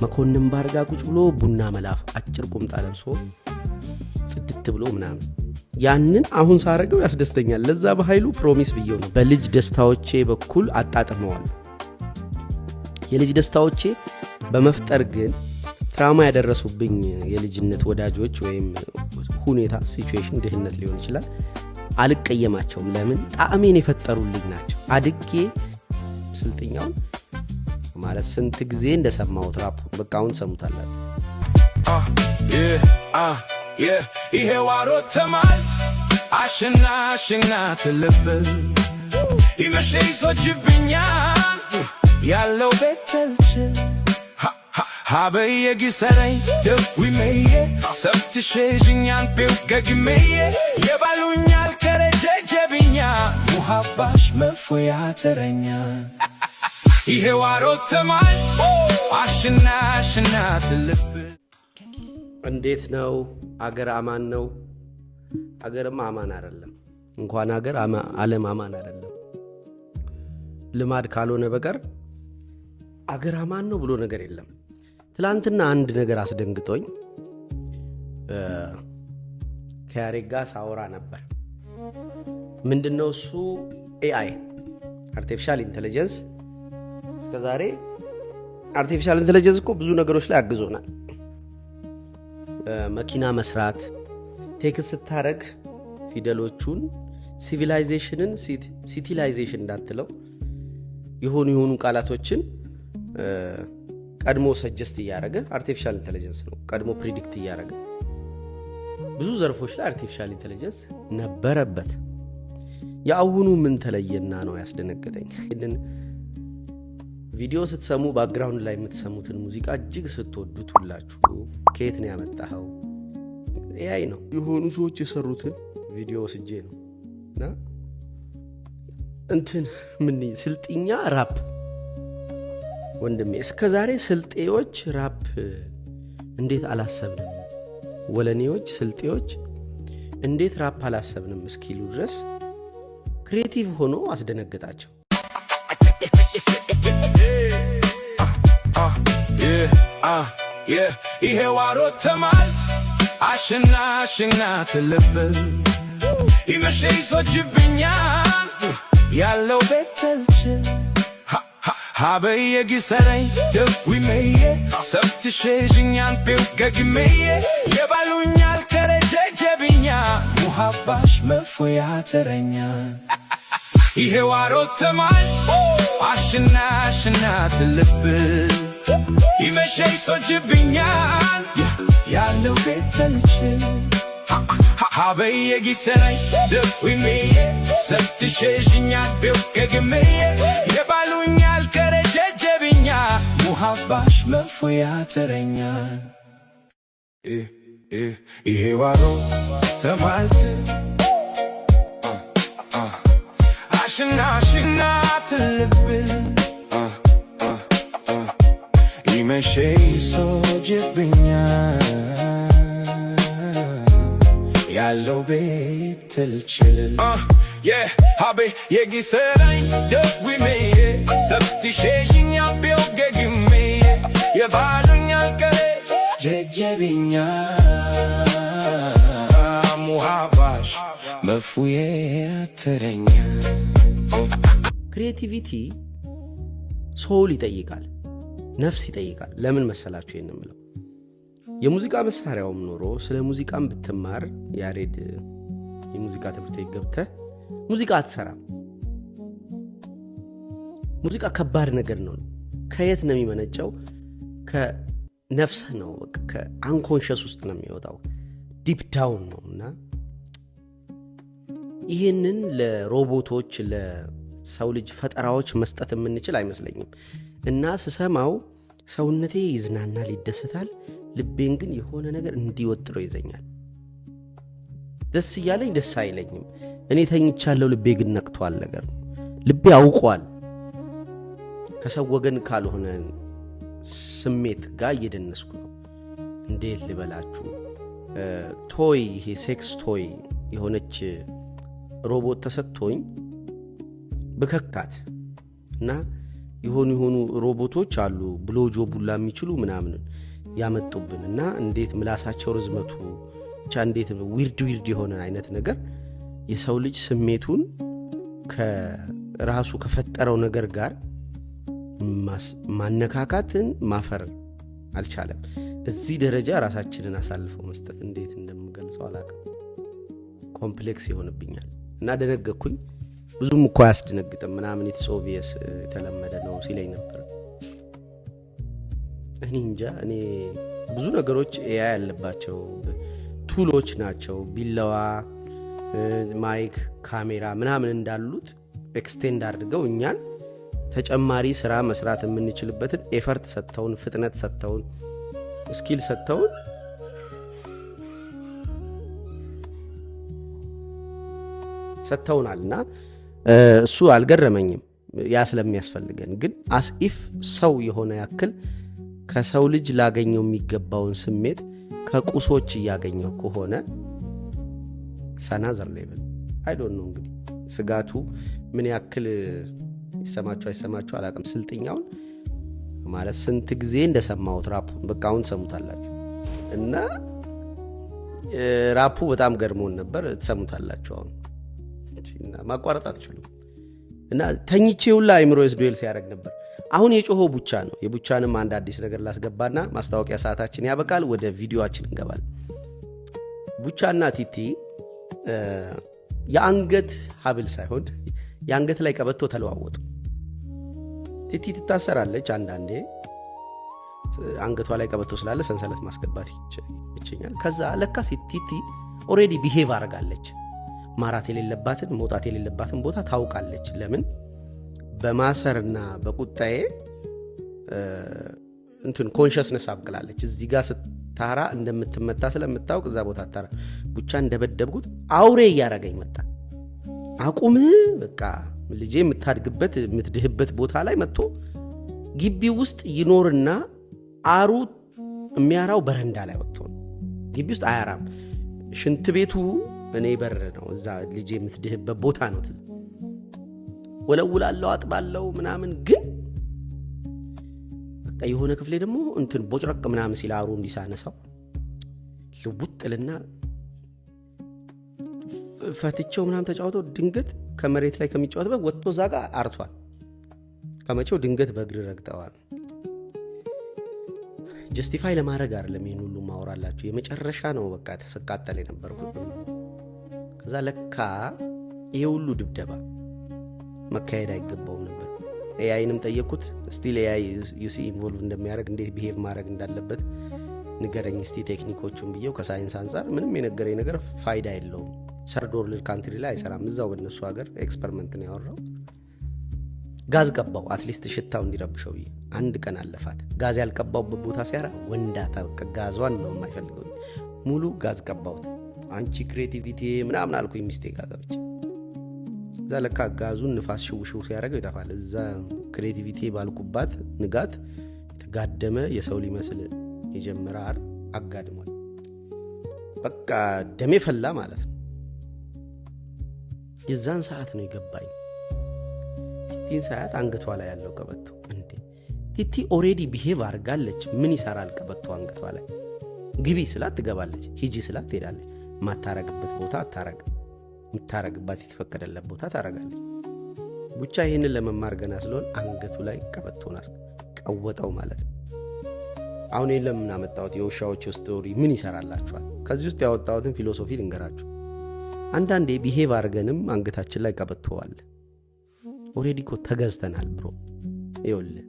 መኮንን ባርጋ ቁጭ ብሎ ቡና መላፍ አጭር ቁምጣ ለብሶ ጽድት ብሎ ምናምን ያንን አሁን ሳረገው ያስደስተኛል። ለዛ በኃይሉ ፕሮሚስ ብየው ነው በልጅ ደስታዎቼ በኩል አጣጥመዋል። የልጅ ደስታዎቼ በመፍጠር ግን ትራውማ ያደረሱብኝ የልጅነት ወዳጆች ወይም ሁኔታ ሲቹዌሽን ድህነት ሊሆን ይችላል አልቀየማቸውም። ለምን ጣዕሜን የፈጠሩልኝ ናቸው። አድጌ ስልጥኛውን ማለት ስንት ጊዜ እንደሰማሁት ራፑ በቃ አሁን ሰሙታላችሁ። ይሄ ዋሮት ተማል አሽና ትልብ ይመሸይ ሶጅብኛል ያለው ቤተልች ሀበየ ጊሰረኝ ደዊመየ ሰብትሸዥኛን ቤው ገግመየ የባሉኛል ከረጀጀብኛ ሙሃባሽ መፎያ ተረኛ ይሄ ዋሮት ተማል አሽና ትልብ። እንዴት ነው አገር አማን ነው? አገርማ አማን አይደለም። እንኳን አገር ዓለም አማን አይደለም። ልማድ ካልሆነ በቀር አገር አማን ነው ብሎ ነገር የለም። ትላንትና አንድ ነገር አስደንግጦኝ ከያሬጋ ሳወራ ነበር። ምንድነው እሱ? ኤአይ አርቲፊሻል ኢንተለጀንስ። እስከዛሬ አርቲፊሻል ኢንተለጀንስ እኮ ብዙ ነገሮች ላይ አግዞናል። መኪና መስራት፣ ቴክስት ስታረግ ፊደሎቹን ሲቪላይዜሽንን ሲቲላይዜሽን እንዳትለው የሆኑ ቃላቶችን ቀድሞ ሰጀስት እያደረገ አርቲፊሻል ኢንተለጀንስ ነው። ቀድሞ ፕሪዲክት እያደረገ ብዙ ዘርፎች ላይ አርቲፊሻል ኢንተለጀንስ ነበረበት። የአሁኑ ምን ተለየና ነው ያስደነገጠኝ? ይሄንን ቪዲዮ ስትሰሙ ባክግራውንድ ላይ የምትሰሙትን ሙዚቃ እጅግ ስትወዱት ሁላችሁ ከየት ነው ያመጣኸው? ኤአይ ነው። የሆኑ ሰዎች የሰሩትን ቪዲዮ ወስጄ ነው እና ምን ስልጥኛ ራፕ ወንድሜ እስከዛሬ ስልጤዎች ራፕ እንዴት አላሰብንም? ወለኔዎች ስልጤዎች እንዴት ራፕ አላሰብንም እስኪሉ ድረስ ክሬቲቭ ሆኖ አስደነገጣቸው። ይሄ ዋሮት ተማል አሽና ትልብ ይመሸይ ሶጅብኛል ያለው ቤተልች ሀበየ ጊሰረኝ ደዊመየ ሰብትሸዥኛን ቤው ገግመየ የባሉኛል ከረጀጀብኛ ሙሃባሽ መፎያ ተረኛ ይሄ ዋሮት ተማል አሽና ትልብ ይመሸይ ሶጅብኛል ያለው ቤተልች ሀበየ ጊሰረኝ ደዊመየ ሰብትሸዥኛን ቤው ገግመየ የባሉኛል ከረጀጀብኛ ሙሃባሽ መፎያ ተረኛ ይሄ ዋሮት ተማልት አሽና ትልብ ይመሸይ ሶጅብኛል ያለው ቤተልችል ሀቤ የጊሰረኝ ደዊመየ ሰብትሸዥኛን ቤው ገግመየ የባሉኛል ከረጀጀብኛ ሙሃባሽ መፎያ ተረኛ። ክሬቲቪቲ ሶል ይጠይቃል፣ ነፍስ ይጠይቃል። ለምን መሰላችሁ ይሄን የምለው? የሙዚቃ መሳሪያውም ኖሮ ስለ ሙዚቃም ብትማር ያሬድ የሙዚቃ ትምህርት ቤት ገብተህ ሙዚቃ አትሰራም። ሙዚቃ ከባድ ነገር ነው። ከየት ነው የሚመነጨው? ከነፍስህ ነው። ከአንኮንሸስ ውስጥ ነው የሚወጣው። ዲፕ ዳውን ነውና ይሄንን ለሮቦቶች ለሰው ልጅ ፈጠራዎች መስጠት የምንችል አይመስለኝም። እና ስሰማው ሰውነቴ ይዝናናል፣ ይደሰታል። ልቤን ግን የሆነ ነገር እንዲወጥረው ይዘኛል። ደስ እያለኝ ደስ አይለኝም። እኔ ተኝቻለሁ፣ ልቤ ግን ነቅቷል። ነገር ልቤ አውቋል። ከሰው ወገን ካልሆነ ስሜት ጋር እየደነስኩ ነው። እንዴት ልበላችሁ? ቶይ ይሄ ሴክስ ቶይ የሆነች ሮቦት ተሰጥቶኝ በከካት እና የሆኑ ሮቦቶች አሉ ብሎጆ ቡላ የሚችሉ ምናምን ያመጡብንና እንዴት ምላሳቸው ርዝመቱ ብቻ እንዴት ዊርድ የሆነ አይነት ነገር የሰው ልጅ ስሜቱን ከራሱ ከፈጠረው ነገር ጋር ማነካካትን ማፈር አልቻለም። እዚህ ደረጃ ራሳችንን አሳልፈው መስጠት እንዴት እንደምገልጸው አላውቅም። ኮምፕሌክስ ይሆንብኛል እና ደነገኩኝ። ብዙም እኮ ያስደነግጥም ምናምን ኢትሶቪየስ የተለመደ ነው ሲለኝ ነበር። እኔ እንጃ እኔ ብዙ ነገሮች ኤአይ ያለባቸው ቱሎች ናቸው። ቢላዋ ማይክ ካሜራ ምናምን እንዳሉት ኤክስቴንድ አድርገው እኛን ተጨማሪ ስራ መስራት የምንችልበትን ኤፈርት ሰጥተውን ፍጥነት ሰጥተውን ስኪል ሰጥተውናልና እሱ አልገረመኝም ያ ስለሚያስፈልገን። ግን አስኢፍ ሰው የሆነ ያክል ከሰው ልጅ ላገኘው የሚገባውን ስሜት ከቁሶች ያገኘው ከሆነ ሳናዘር ሌቭል አይ ዶንት ኖ። እንግዲህ ስጋቱ ምን ያክል ይሰማችሁ አላውቅም። ስልጥኛውን ማለት ስንት ጊዜ እንደሰማሁት ራፑን በቃ አሁን ሰሙታላችሁ እና ራፑ በጣም ገርሞን ነበር። ተሰሙታላችሁ አሁን እና ማቋረጥ አትችሉም። እና ተኝቼውላ አይምሮስ ዱዌል ሲያደርግ ነበር። አሁን የጮኸው ቡቻ ነው። የቡቻንም አንድ አዲስ ነገር ላስገባና ማስታወቂያ ሰዓታችን ያበቃል። ወደ ቪዲዮአችን እንገባለን። ቡቻና ቲቲ የአንገት ሀብል ሳይሆን የአንገት ላይ ቀበቶ ተለዋወጡ። ቲቲ ትታሰራለች አንዳንዴ አንገቷ ላይ ቀበቶ ስላለ ሰንሰለት ማስገባት ይችኛል። ከዛ ለካስ ቲቲ ኦሬዲ ቢሄቭ አረጋለች። ማራት የሌለባትን መውጣት የሌለባትን ቦታ ታውቃለች። ለምን በማሰርና በቁጣዬ እንትን ኮንሽስነስ አብቅላለች። እዚህ ጋር ስታራ እንደምትመታ ስለምታውቅ እዛ ቦታ ታራ ቡቻ እንደበደብኩት አውሬ ያረጋኝ መጣ። አቁም በቃ ልጄ የምታድግበት የምትድህበት ቦታ ላይ መጥቶ ግቢ ውስጥ ይኖርና አሩ የሚያራው በረንዳ ላይ ወጥቶ ግቢ ውስጥ አያራም። ሽንት ቤቱ እኔ በር ነው። እዛ ልጄ የምትድህበት ቦታ ነው። ወለውላለው አጥባለው ምናምን ግን በቃ የሆነ ክፍሌ ደግሞ እንትን ቦጭረቅ ምናምን ሲል አሩ እንዲሳነሳው ልውጥልና ፈትቸው ምናምን ተጫውቶ ድንገት ከመሬት ላይ ከሚጫወትበት ወጥቶ ዛጋ አርቷል። ከመቼው ድንገት በእግር ረግጠዋል። ጀስቲፋይ ለማድረግ አይደለም ይሄን ሁሉ ማወራላችሁ። የመጨረሻ ነው በቃ ተሰቃጠለ ነበርኩት። ከዛ ለካ ይሄ ሁሉ ድብደባ መካሄድ አይገባውም ነበር። ኤአይንም ጠየቁት። ስቲል ኤአይ ዩሲ ኢንቮልቭ እንደሚያደርግ እንዴት ቢሄቭ ማድረግ እንዳለበት ንገረኝ እስቲ ቴክኒኮቹን ብየው ከሳይንስ አንፃር ምንም የነገረኝ ነገር ፋይዳ የለውም። ሰርድ ወርልድ ካንትሪ ላይ አይሰራም። እዛው በእነሱ ሀገር ኤክስፐሪመንት ነው ያወራው። ጋዝ ቀባው አትሊስት ሽታው እንዲረብሸው ብዬ አንድ ቀን አለፋት። ጋዝ ያልቀባውበት ቦታ ሲያራ ወንዳታ በቃ ጋዟን ነው የማይፈልገው። ሙሉ ጋዝ ቀባውት። አንቺ ክሬቲቪቲ ምናምን አልኩኝ ሚስቴክ አገብቼ። እዛ ለካ ጋዙን ንፋስ ሽውሽው ሲያደርገው ይጠፋል። እዛ ክሬቲቪቲ ባልኩባት ንጋት የተጋደመ የሰው ሊመስል የጀመረ አር አጋድሟል። በቃ ደሜ ፈላ ማለት ነው። የዛን ሰዓት ነው ይገባኝ። ቲቲን ሰዓት አንገቷ ላይ ያለው ቀበቶ እንዴ ቲቲ ኦሬዲ ቢሄቭ አርጋለች። ምን ይሰራል ቀበቶ አንገቷ ላይ? ግቢ ስላት ትገባለች፣ ሂጂ ስላት ትሄዳለች። ማታረግበት ቦታ አታረግ፣ ምታረግባት የተፈቀደለት ቦታ ታረጋለች። ብቻ ይሄንን ለመማር ገና ስለሆነ አንገቱ ላይ ቀበቶን አስቀወጠው ማለት ነው። አሁን ለምን አመጣሁት? የውሻዎች ስቶሪ ምን ይሰራላችኋል? ከዚህ ውስጥ ያወጣሁትን ፊሎሶፊ ልንገራችሁ። አንዳንዴ ቢሄቭ አርገንም አንገታችን ላይ ቀበቶዋል። ኦሬዲ እኮ ተገዝተናል ብሮ። ይኸውልህ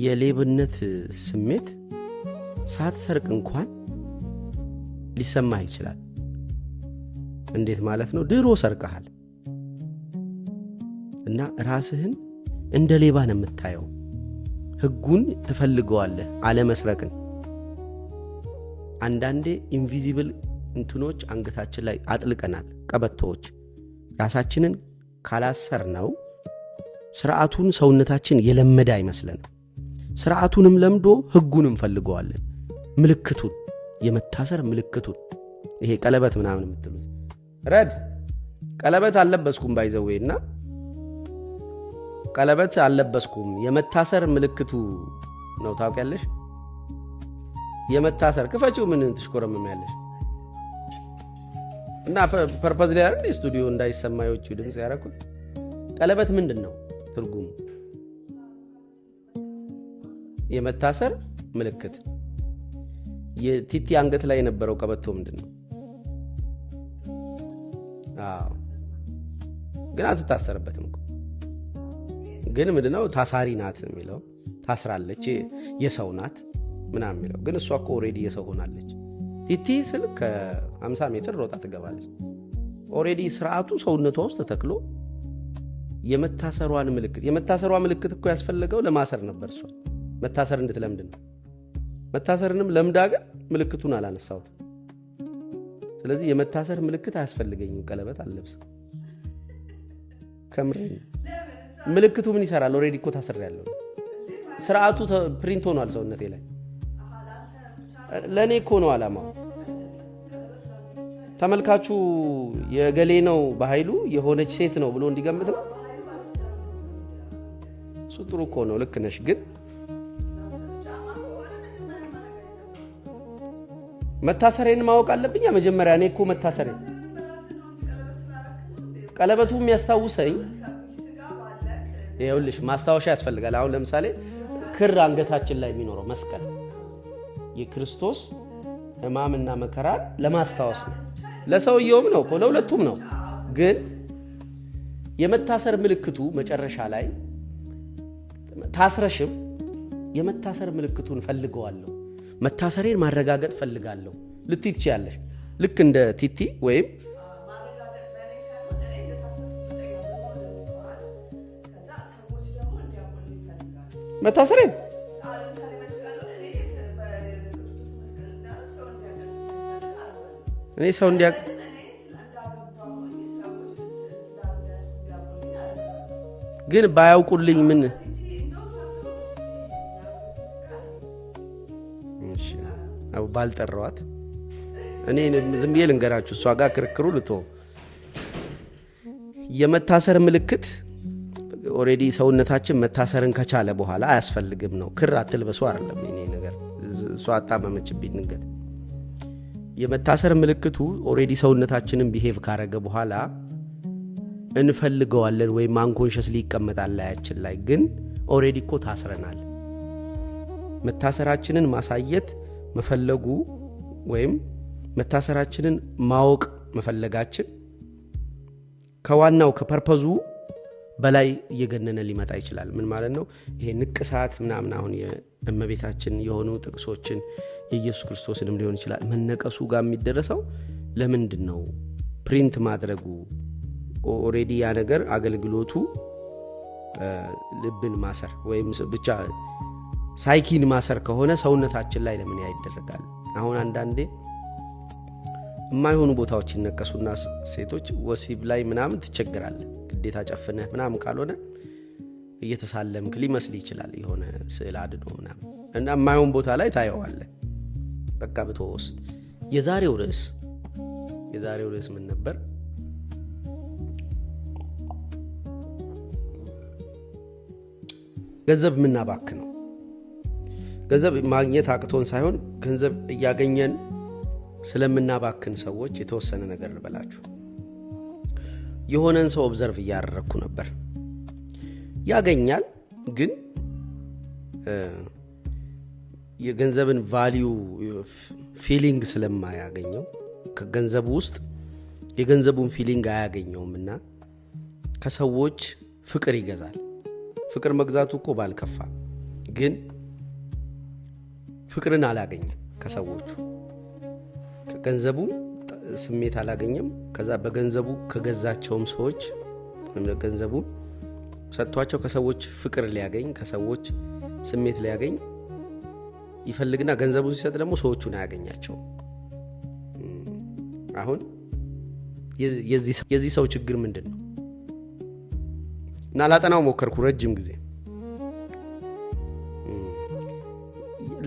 የሌብነት ስሜት ሳትሰርቅ እንኳን ሊሰማህ ይችላል። እንዴት ማለት ነው? ድሮ ሰርቀሃል እና ራስህን እንደ ሌባ ነው የምታየው። ህጉን ትፈልገዋለህ አለመስረቅን። አንዳንዴ ኢንቪዚብል እንትኖች አንገታችን ላይ አጥልቀናል፣ ቀበቶዎች። ራሳችንን ካላሰር ነው ስርዓቱን ሰውነታችን የለመደ አይመስለንም። ስርዓቱንም ለምዶ ህጉንም ፈልገዋለን። ምልክቱን የመታሰር ምልክቱን ይሄ ቀለበት ምናምን የምትሉት ረድ ቀለበት አልለበስኩም ባይዘዌና ቀለበት አልለበስኩም የመታሰር ምልክቱ ነው ታውቂያለሽ የመታሰር ክፈችው ምን ትሽኮረመሚያለሽ እና ፐርፐዝ ላይ አይደል ስቱዲዮ እንዳይሰማዮቹ ድምጽ ያረኩት ቀለበት ምንድነው ትርጉሙ የመታሰር ምልክት የቲቲ አንገት ላይ የነበረው ቀበቶ ምንድነው ግን አትታሰርበትም ግን ምንድነው ታሳሪ ናት የሚለው ታስራለች የሰው ናት ምናምን የሚለው ግን እሷ እኮ ኦሬዲ የሰው ሆናለች ቲቲ ስል ከ50 ሜትር ሮጣ ትገባለች ኦሬዲ ስርዓቱ ሰውነቷ ውስጥ ተተክሎ የመታሰሯን ምልክት እኮ ያስፈልገው ለማሰር ነበር እሷ መታሰር እንድትለምድ ነው መታሰርንም ለምዳ ግን ምልክቱን አላነሳውት ስለዚህ የመታሰር ምልክት አያስፈልገኝም ቀለበት አልለብስ ከምርን ምልክቱ ምን ይሰራል ኦሬዲ እኮ ታሰር ያለው ስርዓቱ ፕሪንት ሆኗል ሰውነቴ ላይ ለኔ እኮ ነው አላማው ተመልካቹ የገሌ ነው በኃይሉ የሆነች ሴት ነው ብሎ እንዲገምት ነው ሱጥሩ እኮ ነው ልክ ነሽ ግን መታሰሬን ማወቅ አለብኝ መጀመሪያ እኔ እኮ መታሰሬ ቀለበቱ የሚያስታውሰኝ ይኸውልሽ ማስታወሻ ያስፈልጋል አሁን ለምሳሌ ክር አንገታችን ላይ የሚኖረው መስቀል የክርስቶስ ሕማምና መከራ ለማስታወስ ነው ለሰውየውም ነው ለሁለቱም ነው ግን የመታሰር ምልክቱ መጨረሻ ላይ ታስረሽም የመታሰር ምልክቱን ፈልገዋለሁ መታሰሬን ማረጋገጥ ፈልጋለሁ ልትይ ትችያለሽ ልክ እንደ ቲቲ ወይም መታሰሬን እኔ ሰው እንዲያቅ ግን ባያውቁልኝ ምን እሺ አው ባልጠራዋት እኔ ዝም ብዬ ልንገራችሁ እሷ ጋር ክርክሩ ልቶ የመታሰር ምልክት ኦሬዲ ሰውነታችን መታሰርን ከቻለ በኋላ አያስፈልግም ነው ክር አትልበሱ አይደለም እኔ ነገር እሷ አጣመመችብኝ ንገት የመታሰር ምልክቱ ኦሬዲ ሰውነታችንን ቢሄቭ ካረገ በኋላ እንፈልገዋለን ወይ አንኮንሺየስሊ ይቀመጣል ላያችን ላይ ግን ኦሬዲ እኮ ታስረናል መታሰራችንን ማሳየት መፈለጉ ወይም መታሰራችንን ማወቅ መፈለጋችን ከዋናው ከፐርፐዙ በላይ እየገነነ ሊመጣ ይችላል ምን ማለት ነው ይሄ ንቅሳት ምናምን አሁን የእመቤታችን የሆኑ ጥቅሶችን የኢየሱስ ክርስቶስንም ሊሆን ይችላል መነቀሱ ጋር የሚደረሰው ለምንድነው ፕሪንት ማድረጉ ኦሬዲ ያ ነገር አገልግሎቱ ልብን ማሰር ወይም ብቻ ሳይኪን ማሰር ከሆነ ሰውነታችን ላይ ለምን ያይደረጋል አሁን አንዳንዴ የማይሆኑ ቦታዎች ይነቀሱና ሴቶች ወሲብ ላይ ምናምን ትቸግራለ ግዴታ ጨፍነህ ምናምን ካልሆነ እየተሳለምክ ሊመስል ይችላል የሆነ ስዕል አድኖ ምናምን እና የማይሆን ቦታ ላይ ታየዋለ በቃ በተወስ የዛሬው ርዕስ ምን ነበር ገንዘብ ምናባክ ነው ገንዘብ ማግኘት አቅቶን ሳይሆን ገንዘብ እያገኘን ስለምናባክን ሰዎች የተወሰነ ነገር ልበላችሁ የሆነን ሰው ኦብዘርቭ ያደረኩ ነበር ያገኛል ግን የገንዘብን ቫልዩ ፊሊንግ ስለማያገኘው ከገንዘቡ ውስጥ የገንዘቡን ፊሊንግ አያገኘውምና ከሰዎች ፍቅር ይገዛል ፍቅር መግዛቱ እኮ ባልከፋ ግን ፍቅርን አላገኘም ከሰዎቹ ከገንዘቡ ስሜት አላገኘም ከዛ በገንዘቡ ከገዛቸውም ሰዎች ገንዘቡ ሰጥቷቸው ከሰዎች ፍቅር ሊያገኝ ከሰዎች ስሜት ሊያገኝ ይፈልግና ገንዘቡን ሲሰጥ ደግሞ ሰዎቹን አያገኛቸው አሁን የዚህ ሰው ችግር ምንድነው እና ላጠናው ሞከርኩ ረጅም ጊዜ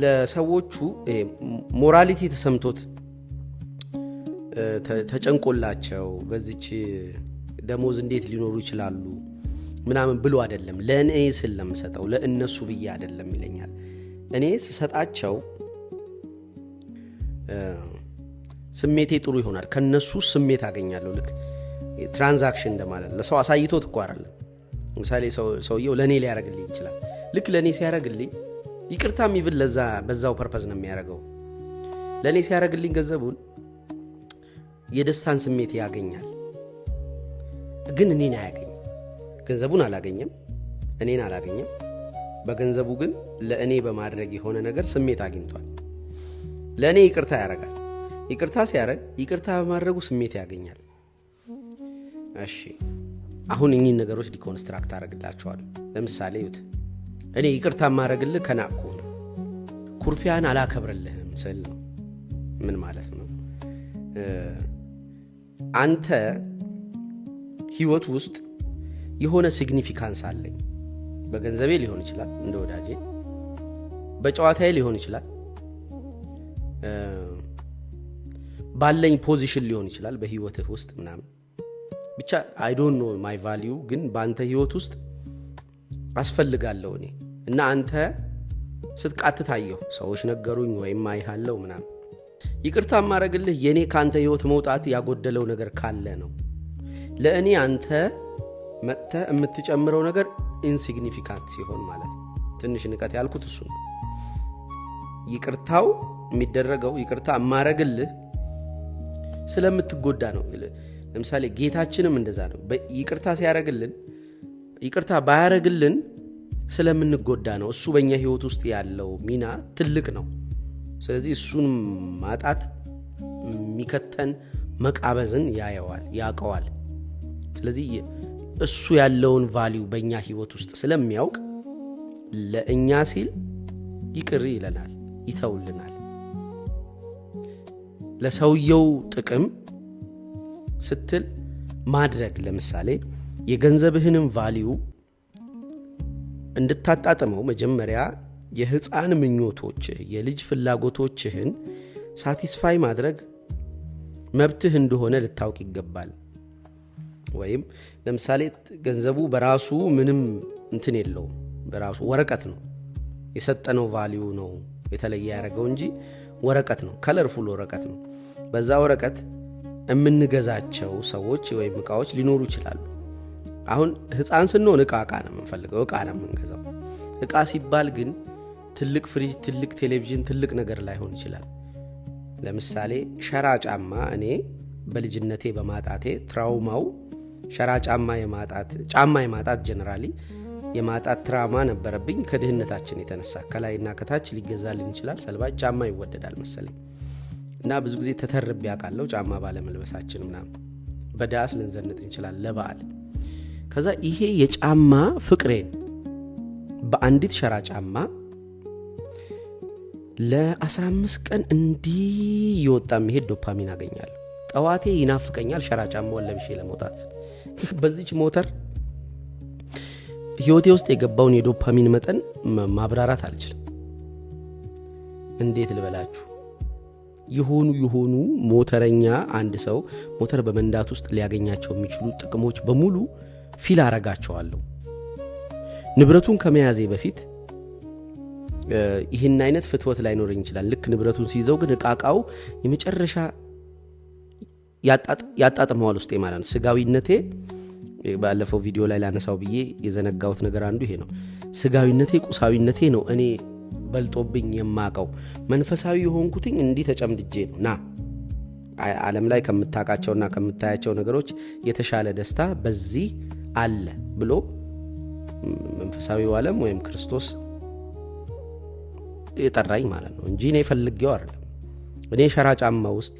ለሰዎቹ ሞራሊቲ ተሰምቶት ተጨንቆላቸው በዚች ደሞዝ እንዴት ሊኖሩ ይችላሉ ምናምን ብሎ አይደለም ለእኔ ስለምሰጠው ለእነሱ ብዬ አይደለም ይለኛል። እኔ ስሰጣቸው ስሜቴ ጥሩ ይሆናል ከነሱ ስሜት አገኛለሁ። ልክ ትራንዛክሽን እንደማለት ለሰው አሳይቶት እኮ አይደለም። ለምሳሌ ሰውየው ለኔ ሊያረግልኝ ይችላል። ልክ ለኔ ሲያረግልኝ ይቅርታም ይብል በዛው ፐርፐዝ ነው የሚያረገው። ለኔ ሲያረግልኝ ገንዘቡን የደስታን ስሜት ያገኛል። ግን እኔን አያገኝም። ገንዘቡን አላገኘም፣ እኔን አላገኘም። በገንዘቡ ግን ለእኔ በማድረግ የሆነ ነገር ስሜት አግኝቷል። ለእኔ ይቅርታ ያረጋል። ይቅርታ ሲያረግ ይቅርታ በማድረጉ ስሜት ያገኛል። እሺ አሁን እኚህን ነገሮች ዲኮንስትራክት አረግላቸዋለሁ። ለምሳሌ እኔ ይቅርታ ማረግልህ ከናቁ ኩርፊያን አላከብርልህም ስል ነው። ምን ማለት ነው? አንተ ህይወት ውስጥ የሆነ ሲግኒፊካንስ አለኝ። በገንዘቤ ሊሆን ይችላል፣ እንደ ወዳጄ በጨዋታዬ ሊሆን ይችላል፣ ባለኝ ፖዚሽን ሊሆን ይችላል በህይወትህ ውስጥ ምናምን ብቻ I don't know my value ግን በአንተ ህይወት ውስጥ አስፈልጋለሁ እኔ እና አንተ ስትቃትታየው ሰዎች ነገሩኝ ወይም አይሃለው ምናምን ይቅርታ ማረግልህ የኔ ካንተ ህይወት መውጣት ያጎደለው ነገር ካለ ነው። ለእኔ አንተ መጥተ የምትጨምረው ነገር ኢንሲግኒፊካንት ሲሆን ማለት ትንሽ ንቀት ያልኩት እሱ ነው። ይቅርታው የሚደረገው ይቅርታ ማረግልህ ስለምትጎዳ ነው። ለምሳሌ ጌታችንም እንደዛ ነው። ይቅርታ ሲያረግልን ይቅርታ ባያረግልን ስለምንጎዳ ነው። እሱ በእኛ ህይወት ውስጥ ያለው ሚና ትልቅ ነው። ስለዚህ እሱን ማጣት የሚከተን መቃበዝን ያቀዋል። ስለዚህ እሱ ያለውን ቫልዩ በእኛ ህይወት ውስጥ ስለሚያውቅ ለእኛ ሲል ይቅር ይለናል፣ ይተውልናል። ለሰውየው ጥቅም ስትል ማድረግ ለምሳሌ የገንዘብህንም ቫልዩ እንድታጣጥመው መጀመሪያ የህፃን ምኞቶችህ የልጅ ፍላጎቶችህን ሳቲስፋይ ማድረግ መብትህ እንደሆነ ልታውቅ ይገባል። ወይም ለምሳሌ ገንዘቡ በራሱ ምንም እንትን የለውም፣ በራሱ ወረቀት ነው፣ የሰጠነው ቫልዩ ነው የተለየ ያደረገው እንጂ ወረቀት ነው፣ ከለርፉል ወረቀት ነው። በዛ ወረቀት የምንገዛቸው ሰዎች ወይም ዕቃዎች ሊኖሩ ይችላሉ። አሁን ህፃን ስንሆን ዕቃ ነው የምንፈልገው፣ ዕቃ ነው የምንገዛው። ዕቃ ሲባል ግን ትልቅ ፍሪጅ፣ ትልቅ ቴሌቪዥን፣ ትልቅ ነገር ላይሆን ይችላል። ለምሳሌ ሸራ ጫማ እኔ በልጅነቴ በማጣቴ ትራውማው ሸራ ጫማ የማጣት ጀነራሊ የማጣት ትራውማ ነበረብኝ ከድህነታችን የተነሳ። ከላይና ከታች ሊገዛልን ይችላል፣ ሰልባጅ ጫማ ይወደዳል መሰለኝ እና ብዙ ጊዜ ተተርቤ ያውቃለሁ ጫማ ባለመልበሳችን ምናምን። በዳስ ልንዘንጥ እንችላለን ለበዓል። ከዛ ይሄ የጫማ ፍቅሬን በአንዲት ሸራ ጫማ ለ15 ቀን እንዲህ ይወጣ መሄድ ዶፓሚን አገኛለሁ። ጠዋቴ ይናፍቀኛል ሸራ ጫማውን ለብሼ ለመውጣት። በዚች ሞተር ህይወቴ ውስጥ የገባውን የዶፓሚን መጠን ማብራራት አልችልም። እንዴት ልበላችሁ? የሆኑ ሞተረኛ አንድ ሰው ሞተር በመንዳት ውስጥ ሊያገኛቸው የሚችሉ ጥቅሞች በሙሉ ፊል አረጋቸዋለሁ። ንብረቱን ከመያዜ በፊት ይህን አይነት ፍትወት ላይኖረኝ ይችላል። ልክ ንብረቱን ሲይዘው ግን ዕቃው የመጨረሻ ያጣጥመዋል ውስጤ ማለት ነው። ስጋዊነቴ ባለፈው ቪዲዮ ላይ ላነሳው ብዬ የዘነጋሁት ነገር አንዱ ይሄ ነው። ስጋዊነቴ ቁሳዊነቴ ነው እኔ በልጦብኝ የማቀው። መንፈሳዊ የሆንኩትኝ እንዲህ ተጨምድጄ ነው። ና ዓለም ላይ ከምታቃቸውና ከምታያቸው ነገሮች የተሻለ ደስታ በዚህ አለ ብሎ መንፈሳዊው ዓለም ወይም ክርስቶስ የጠራኝ ማለት ነው እንጂ እኔ ፈልጌው አይደለም። እኔ ሸራ ጫማ ውስጥ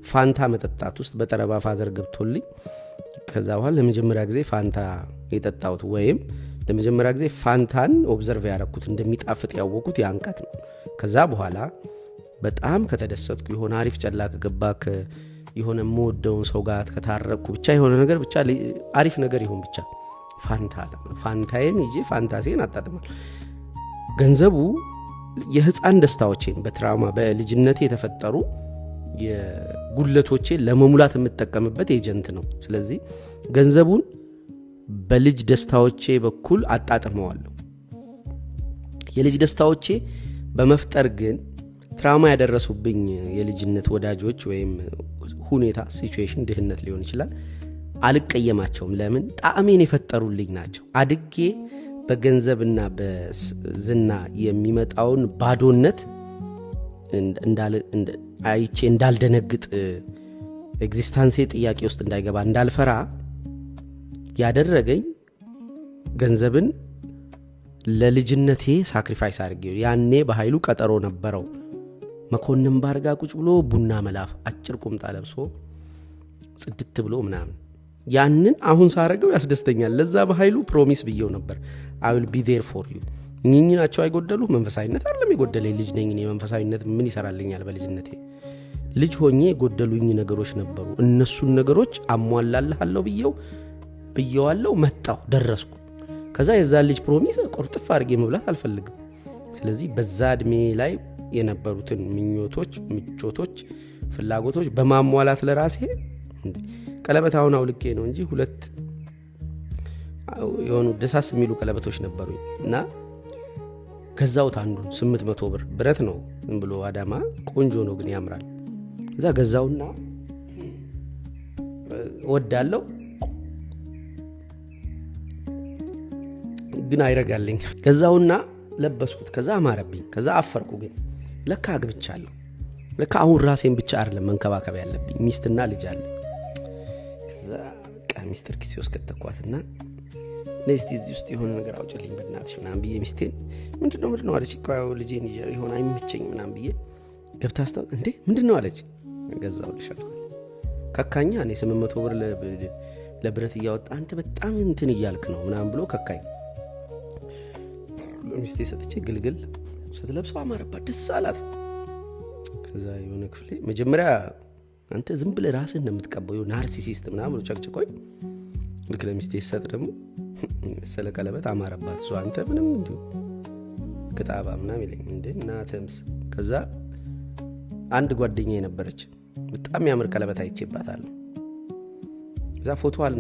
ፋንታ መጠጣት ውስጥ በጠረባ ፋዘር ገብቶልኝ ከዛ በኋላ ለመጀመሪያ ጊዜ ፋንታ የጠጣሁት ወይም ለመጀመሪያ ጊዜ ፋንታን ኦብዘርቭ ያደረኩት እንደሚጣፍጥ ያወቁት ያንቀት ነው። ከዛ በኋላ በጣም ከተደሰትኩ የሆነ አሪፍ ጨላ ከገባክ የሆነ የምወደውን ሰው ጋር ከታረቅኩ ብቻ የሆነ ነገር ብቻ አሪፍ ነገር ይሁን ብቻ ፋንታዬን ይዤ ፋንታሴን አጣጥማል። ገንዘቡ የህፃን ደስታዎቼን በትራውማ በልጅነቴ የተፈጠሩ የጉለቶቼን ለመሙላት የምጠቀምበት ኤጀንት ነው። ስለዚህ ገንዘቡን በልጅ ደስታዎቼ በኩል አጣጥመዋለሁ። የልጅ ደስታዎቼ በመፍጠር ግን ትራውማ ያደረሱብኝ የልጅነት ወዳጆች ወይም ሁኔታ ሲቹዌሽን ድህነት ሊሆን ይችላል አልቀየማቸውም። ለምን? ጣዕሜን የፈጠሩልኝ ናቸው። አድጌ በገንዘብና በዝና የሚመጣውን ባዶነት አይቼ እንዳልደነግጥ ኤግዚስተንሴ ጥያቄ ውስጥ እንዳይገባ እንዳልፈራ ያደረገኝ ገንዘብን ለልጅነቴ ሳክሪፋይስ አድርጌው ያኔ በኃይሉ ቀጠሮ ነበረው መኮንን ባርጋ ቁጭ ብሎ ቡና መላፍ አጭር ቁምጣ ለብሶ ጽድት ብሎ ምናምን ያንን አሁን ሳረገው ያስደስተኛል። ለዛ በኃይሉ ፕሮሚስ ብየው ነበር I will be there for you። እኚናቸው አይጎደሉ መንፈሳዊነት አይደለም የጎደለኝ ልጅ ነኝ እኔ። መንፈሳዊነት ምን ይሰራልኛል በልጅነቴ? ልጅ ሆኜ የጎደሉኝ ነገሮች ነበሩ። እነሱን ነገሮች አሟላልሃለሁ ብየዋለሁ። መጣው ደረስኩ። ከዛ የዛ ልጅ ፕሮሚስ ቆርጥፍ አድርጌ መብላት አልፈልግም። ስለዚህ በዛ እድሜ ላይ የነበሩትን ምቾቶች ፍላጎቶች በማሟላት ለራሴ ቀለበት አሁን አውልቄ ነው እንጂ ሁለት የሆኑ ደሳስ የሚሉ ቀለበቶች ነበሩ እና ገዛውት አንዱን 800 ብር ብረት ነው ብሎ አዳማ ቆንጆ ነው ግን ያምራል። እዛ ገዛውና ወዳለው ግን አይረጋልኝ። ገዛውና ለበስኩት። ከዛ አማረብኝ። ከዛ አፈርኩ። ግን ለካ አግብቻለሁ። ለካ አሁን ራሴን ብቻ አይደለም መንከባከብ ያለብኝ ሚስትና ልጅ አለ። ከዛ ሚስተር ኪስ ከተኳትና ነስቲ እዚህ ውስጥ የሆነ ነገር አውጭልኝ በእናትሽ ምናምን ብዬ ሚስቴን ምንድነው አለች። ቆያው ልጄን ይሆን አይመቸኝ ምናምን ብዬ ገብታስተው እንዴ ምንድነው አለች። ገዛውልሻለሁ ከካኛ እኔ 800 ብር ለብረት እያወጣ አንተ በጣም እንትን እያልክ ነው ምናምን ብሎ ከካኝ። ሚስቴ ሰጥቼ ግልግል ስትለብሰው አማረባት፣ ደስ አላት። ከዛ የሆነ ክፍሌ መጀመሪያ አንተ ዝም ብለህ ራስህ እንደምትቀበው ናርሲሲስት ምናምን ጨቅጭቆኝ ልክ ለሚስቴ ሰጥ ደግሞ ስለ ቀለበት አማረባት። እሱ አንተ ምንም እንዲሁ ቅጣባ ምናምን ይለኝ እንዴ እናተምስ። ከዛ አንድ ጓደኛዬ ነበረች በጣም ያምር ቀለበት አይቼባታለሁ። እዛ ፎቶዋን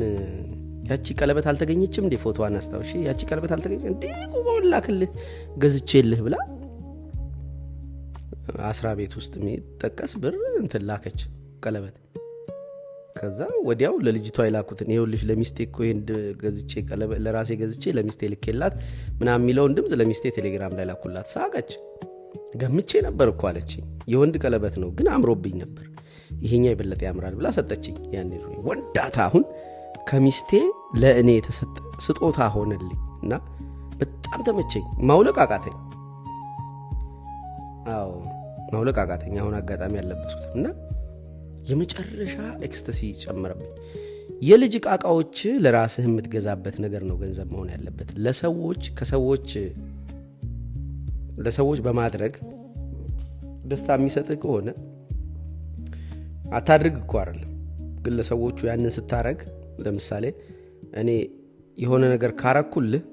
ያቺ ቀለበት አልተገኘችም እንዴ ፎቶዋን አስታውሺ ያቺ ቀለበት አልተገኘች እንዴ ቆላክልህ ገዝቼልህ ብላ 10 ቤት ውስጥ የሚጠቀስ ብር እንትን ላከች ቀለበት። ከዛ ወዲያው ለልጅቷ ይላኩትን ይኸውልሽ ለሚስቴ እኮ ይሄን ገዝቼ ቀለበት ለራሴ ገዝቼ ለሚስቴ ልኬላት ምናምን የሚለውን ድምጽ ለሚስቴ ቴሌግራም ላይ ላኩላት። ሳቀች። ገምቼ ነበር እኮ አለች። የወንድ ቀለበት ነው ግን አምሮብኝ ነበር ይሄኛ ይበለጥ ያምራል ብላ ሰጠችኝ። ያኔ ወንዳታ አሁን ከሚስቴ ለእኔ የተሰጠ ስጦታ ሆነልኝ እና በጣም ተመቸኝ። ማውለቅ አቃተኝ። ማውለቅ አቃተኝ። አሁን አጋጣሚ ያለበስኩት እና የመጨረሻ ኤክስተሲ ጨመረብኝ። የልጅ ቃቃዎች ለራስህ የምትገዛበት ነገር ነው ገንዘብ መሆን ያለበት። ለሰዎች በማድረግ ደስታ የሚሰጥህ ከሆነ አታድርግ እኮ አይደለም ግን ለሰዎቹ ያንን ስታረግ ለምሳሌ እኔ የሆነ ነገር ካረኩልህ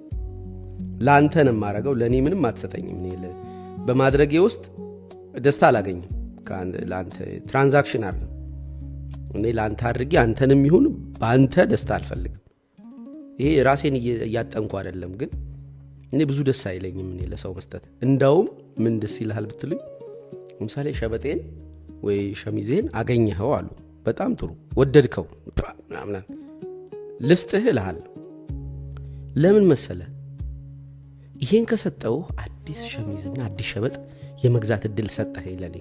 ላንተ ነው ማረጋው ለኔ ምንም አትሰጠኝም። እኔ በማድረጌ ውስጥ ደስታ አላገኝም። ላንተ ትራንዛክሽን አይደለም። እኔ ላንተ አድርጌ አንተንም ይሁን ባንተ ደስታ አልፈልግም። ይሄ ራሴን እያጠንኩ አይደለም ግን እኔ ብዙ ደስ አይለኝም እኔ ለሰው መስጠት። እንዳውም ምን ደስ ይልሃል ብትሉኝ ለምሳሌ ሸበጤን ወይ ሸሚዜን አገኘኸው አሉ በጣም ጥሩ ወደድከው ምናምን ልስጥህ እልሃለሁ። ለምን መሰለ ይሄን ከሰጠው አዲስ ሸሚዝና አዲስ ሸበጥ የመግዛት እድል ሰጠኸኝ ለኔ።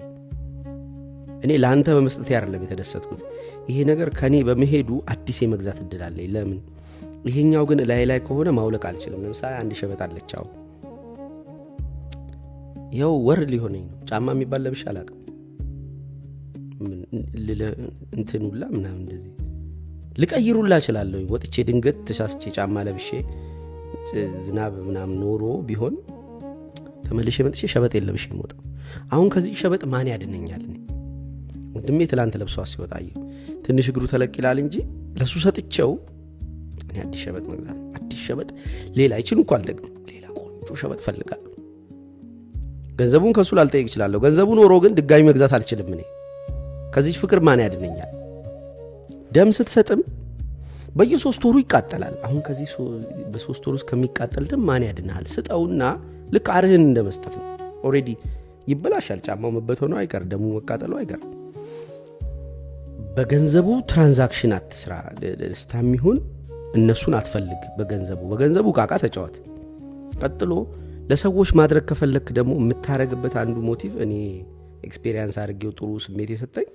እኔ ላንተ በመስጠት አይደለም የተደሰትኩት። ይሄ ነገር ከኔ በመሄዱ አዲስ የመግዛት እድል አለኝ። ለምን ይሄኛው ግን ላይ ከሆነ ማውለቅ አልችልም። ለምሳሌ አንድ ሸበጥ አለቻው ይኸው ወር ሊሆነኝ ነው ጫማ የሚባል ለብሼ አላውቅም። እንትኑላ ምናምን እንደዚህ ልቀይሩላ እችላለሁ። ወጥቼ ድንገት ተሳስቼ ጫማ ለብሼ ዝናብ ምናምን ኖሮ ቢሆን ተመልሼ መጥቼ ሸበጥ የለብሼ ሞጣው። አሁን ከዚህ ሸበጥ ማን ያድነኛል? ወንድሜ ትላንት ለብሶ ሲወጣየ ትንሽ እግሩ ተለቅ ይላል እንጂ ለሱ ሰጥቼው እኔ አዲስ ሸበጥ መግዛት አዲስ ሸበጥ ሌላ ይችላል እንኳን ደግሞ ሌላ ቆንጆ ሸበጥ ፈልጋለሁ። ገንዘቡን ከሱ ላልጠይቅ እችላለሁ። ገንዘቡ ኖሮ ግን ድጋሚ መግዛት አልችልም። እኔ ከዚህ ፍቅር ማን ያድነኛል? ደም ስትሰጥም በየ3 ወሩ ይቃጠላል አሁን ከዚህ በ3 ወሩ ከሚቃጠል ደም ማን ያድናል ስጠውና ልክ አርህን እንደመስጠት ነው ኦሬዲ ይበላሻል ጫማው መበተኑ አይቀር ደሙ መቃጠሉ አይቀር በገንዘቡ ትራንዛክሽን አትስራ ደስታም ይሁን እነሱን አትፈልግ በገንዘቡ ቃቃ ተጫወት ቀጥሎ ለሰዎች ማድረግ ከፈለክ ደግሞ የምታረግበት አንዱ ሞቲቭ እኔ ኤክስፒሪየንስ አድርጌው ጥሩ ስሜት የሰጠኝ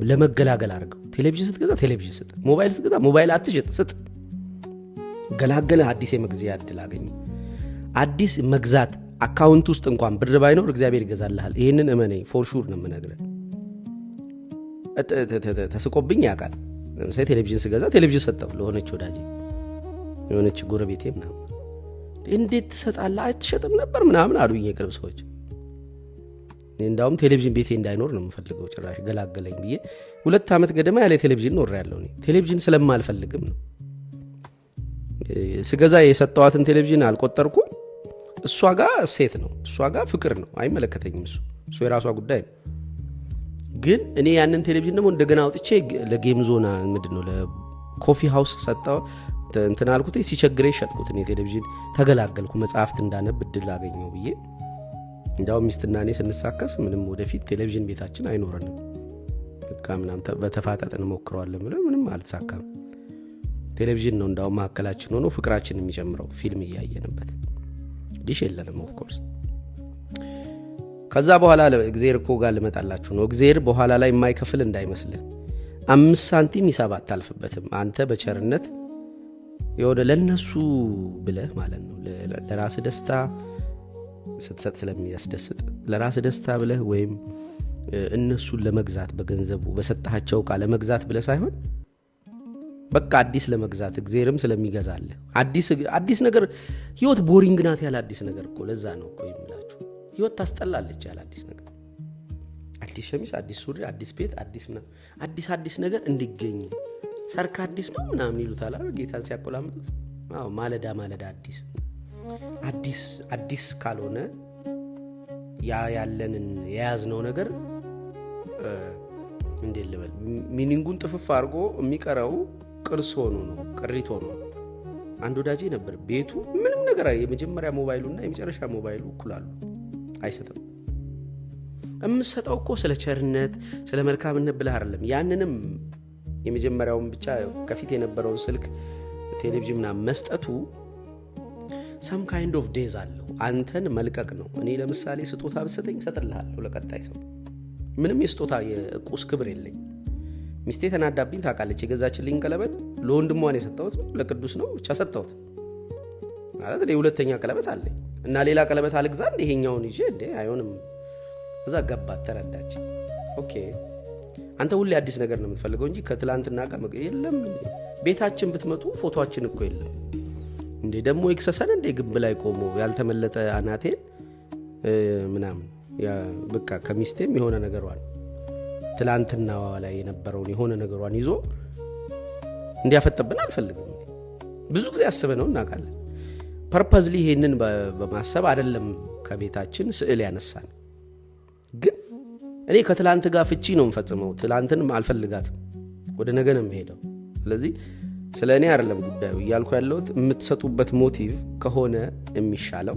ለመገላገል አድርገው ቴሌቪዥን ስትገዛ ቴሌቪዥን ስጥ ሞባይል ስትገዛ ሞባይል አትሽጥ ስጥ ገላገለ አዲስ የመግዛት ያድል አገኘ አዲስ መግዛት አካውንት ውስጥ እንኳን ብር ባይኖር እግዚአብሔር ይገዛልሃል ይሄንን እመነኝ ፎር ሹር ነው የምነግርህ ተስቆብኝ ያቃል ለምሳሌ ቴሌቪዥን ስገዛ ቴሌቪዥን ሰጠው ለሆነች ወዳጄ የሆነች ጎረቤቴ ምናምን እንዴት ትሰጣለህ አይተሸጥም ነበር ምናምን አሉኝ የቅርብ ሰዎች እንዳውም ቴሌቪዥን ቤቴ እንዳይኖር ነው የምፈልገው ጭራሽ ገላገለኝ ብዬ 2 አመት ገደማ ያለ ቴሌቪዥን ኖር ያለው ነው ቴሌቪዥን ስለማልፈልግም ነው ስገዛ የሰጠዋትን ቴሌቪዥን አልቆጠርኩም እሷ ጋር ሴት ነው እሷ ጋር ፍቅር ነው አይመለከተኝም እሱ የራሷ ጉዳይ ነው ግን እኔ ያንን ቴሌቪዥን ደግሞ እንደገና አውጥቼ ለጌም ዞና ምንድነው ለኮፊ ሃውስ ሰጣው እንትን አልኩት ሲቸግረኝ ሸጥኩት እኔ ቴሌቪዥን ተገላገልኩ መጽሐፍት እንዳነብ እድል አገኘው ብዬ እንዳው ሚስትና እኔ ስንሳከስ ምንም ወደፊት ቴሌቪዥን ቤታችን አይኖርንም በቃ ምናም በተፋጠጠን ሞክረዋለን ብለን ምንም አልተሳካም ቴሌቪዥን ነው እንዳው ማከላችን ሆኖ ፍቅራችን የሚጨምረው ፊልም ያያየንበት ዲሽ የለንም ኦፍ ኮርስ ከዛ በኋላ እግዚአብሔር እኮ ጋር ልመጣላችሁ ነው እግዚአብሔር በኋላ ላይ የማይከፍል እንዳይመስልህ 5 ሳንቲም ይሳባት ታልፍበትም አንተ በቸርነት የሆነ ለነሱ ብለህ ማለት ነው ለራስ ደስታ ስትሰጥ ስለሚያስደስት ለራስ ደስታ ብለህ ወይም እነሱን ለመግዛት በገንዘቡ በሰጣቸው ቃል ለመግዛት ብለህ ሳይሆን በቃ አዲስ ለመግዛት እግዚአብሔርም ስለሚገዛልህ አዲስ ነገር ህይወት ቦሪንግ ናት ያለ አዲስ ነገር እኮ ለዛ ነው እኮ ይምላችሁ ህይወት ታስጠላለች ያለ አዲስ ነገር አዲስ ሸሚዝ አዲስ ሱሪ አዲስ ቤት አዲስ ነገር እንዲገኝ ሰርካ አዲስ ነው ምናምን ይሉታል አይደል ጌታን ሲያቆላምጡት ማለዳ አዲስ ካልሆነ ያለንን የያዝነው ነገር እንዴት ልበል ሚኒንጉን ጥፍፍ አድርጎ የሚቀረው ቅርስ ሆኖ ነው ቅሪት ሆኖ አንድ ወዳጄ ነበር ቤቱ ምንም ነገር የመጀመሪያ ሞባይሉና የመጨረሻ ሞባይሉ እኩላሉ አይሰጥም እምሰጠው እኮ ስለ ቸርነት ስለ መልካምነት ብለህ አይደለም ያንንም የመጀመሪያውን ብቻ ከፊት የነበረውን ስልክ ቴሌቪዥንና መስጠቱ some kind of days አለው አንተን መልቀቅ ነው እኔ ለምሳሌ ስጦታ ብሰጠኝ ሰጥልሃለሁ ለቀጣይ ሰው ምንም የስጦታ የቁስ ክብር የለኝ ሚስቴ ተናዳብኝ ታውቃለች የገዛችልኝ ቀለበት ለወንድሟ ነው የሰጠሁት ለቅዱስ ነው ብቻ ሰጠሁት ማለት ለሁለተኛ ቀለበት አለኝ እና ሌላ ቀለበት አልግዛ እንደሄኛውን ይዤ እንዴ አይሆንም እዛ ገባት ተረዳች ኦኬ አንተ ሁሌ አዲስ ነገር ነው የምትፈልገው እንጂ ከትላንትና ጋር የለም ቤታችን ብትመጡ ፎቶአችን እኮ የለም እንዴ ደግሞ ይክሰሰን እንዴ ግብ ላይ ቆሞ ያልተመለጠ አናቴ ምናምን ያ በቃ ከሚስቴም የሆነ ነገሯን ትላንትና ላይ የነበረውን የሆነ ነገሯን ይዞ እንዲያፈጥብን አልፈልግም ብዙ ጊዜ አስበነው እናቃለን ፐርፐዝሊ ይሄንን በማሰብ አይደለም ከቤታችን ስዕል ያነሳን ግን እኔ ከትላንት ጋር ፍቺ ነው የምፈጽመው ትላንትን አልፈልጋትም ወደ ነገ ነው የምሄደው ስለዚህ ስለኔ አይደለም ጉዳዩ ያልኩ ያለውት የምትሰጡበት ሞቲቭ ከሆነ የሚሻለው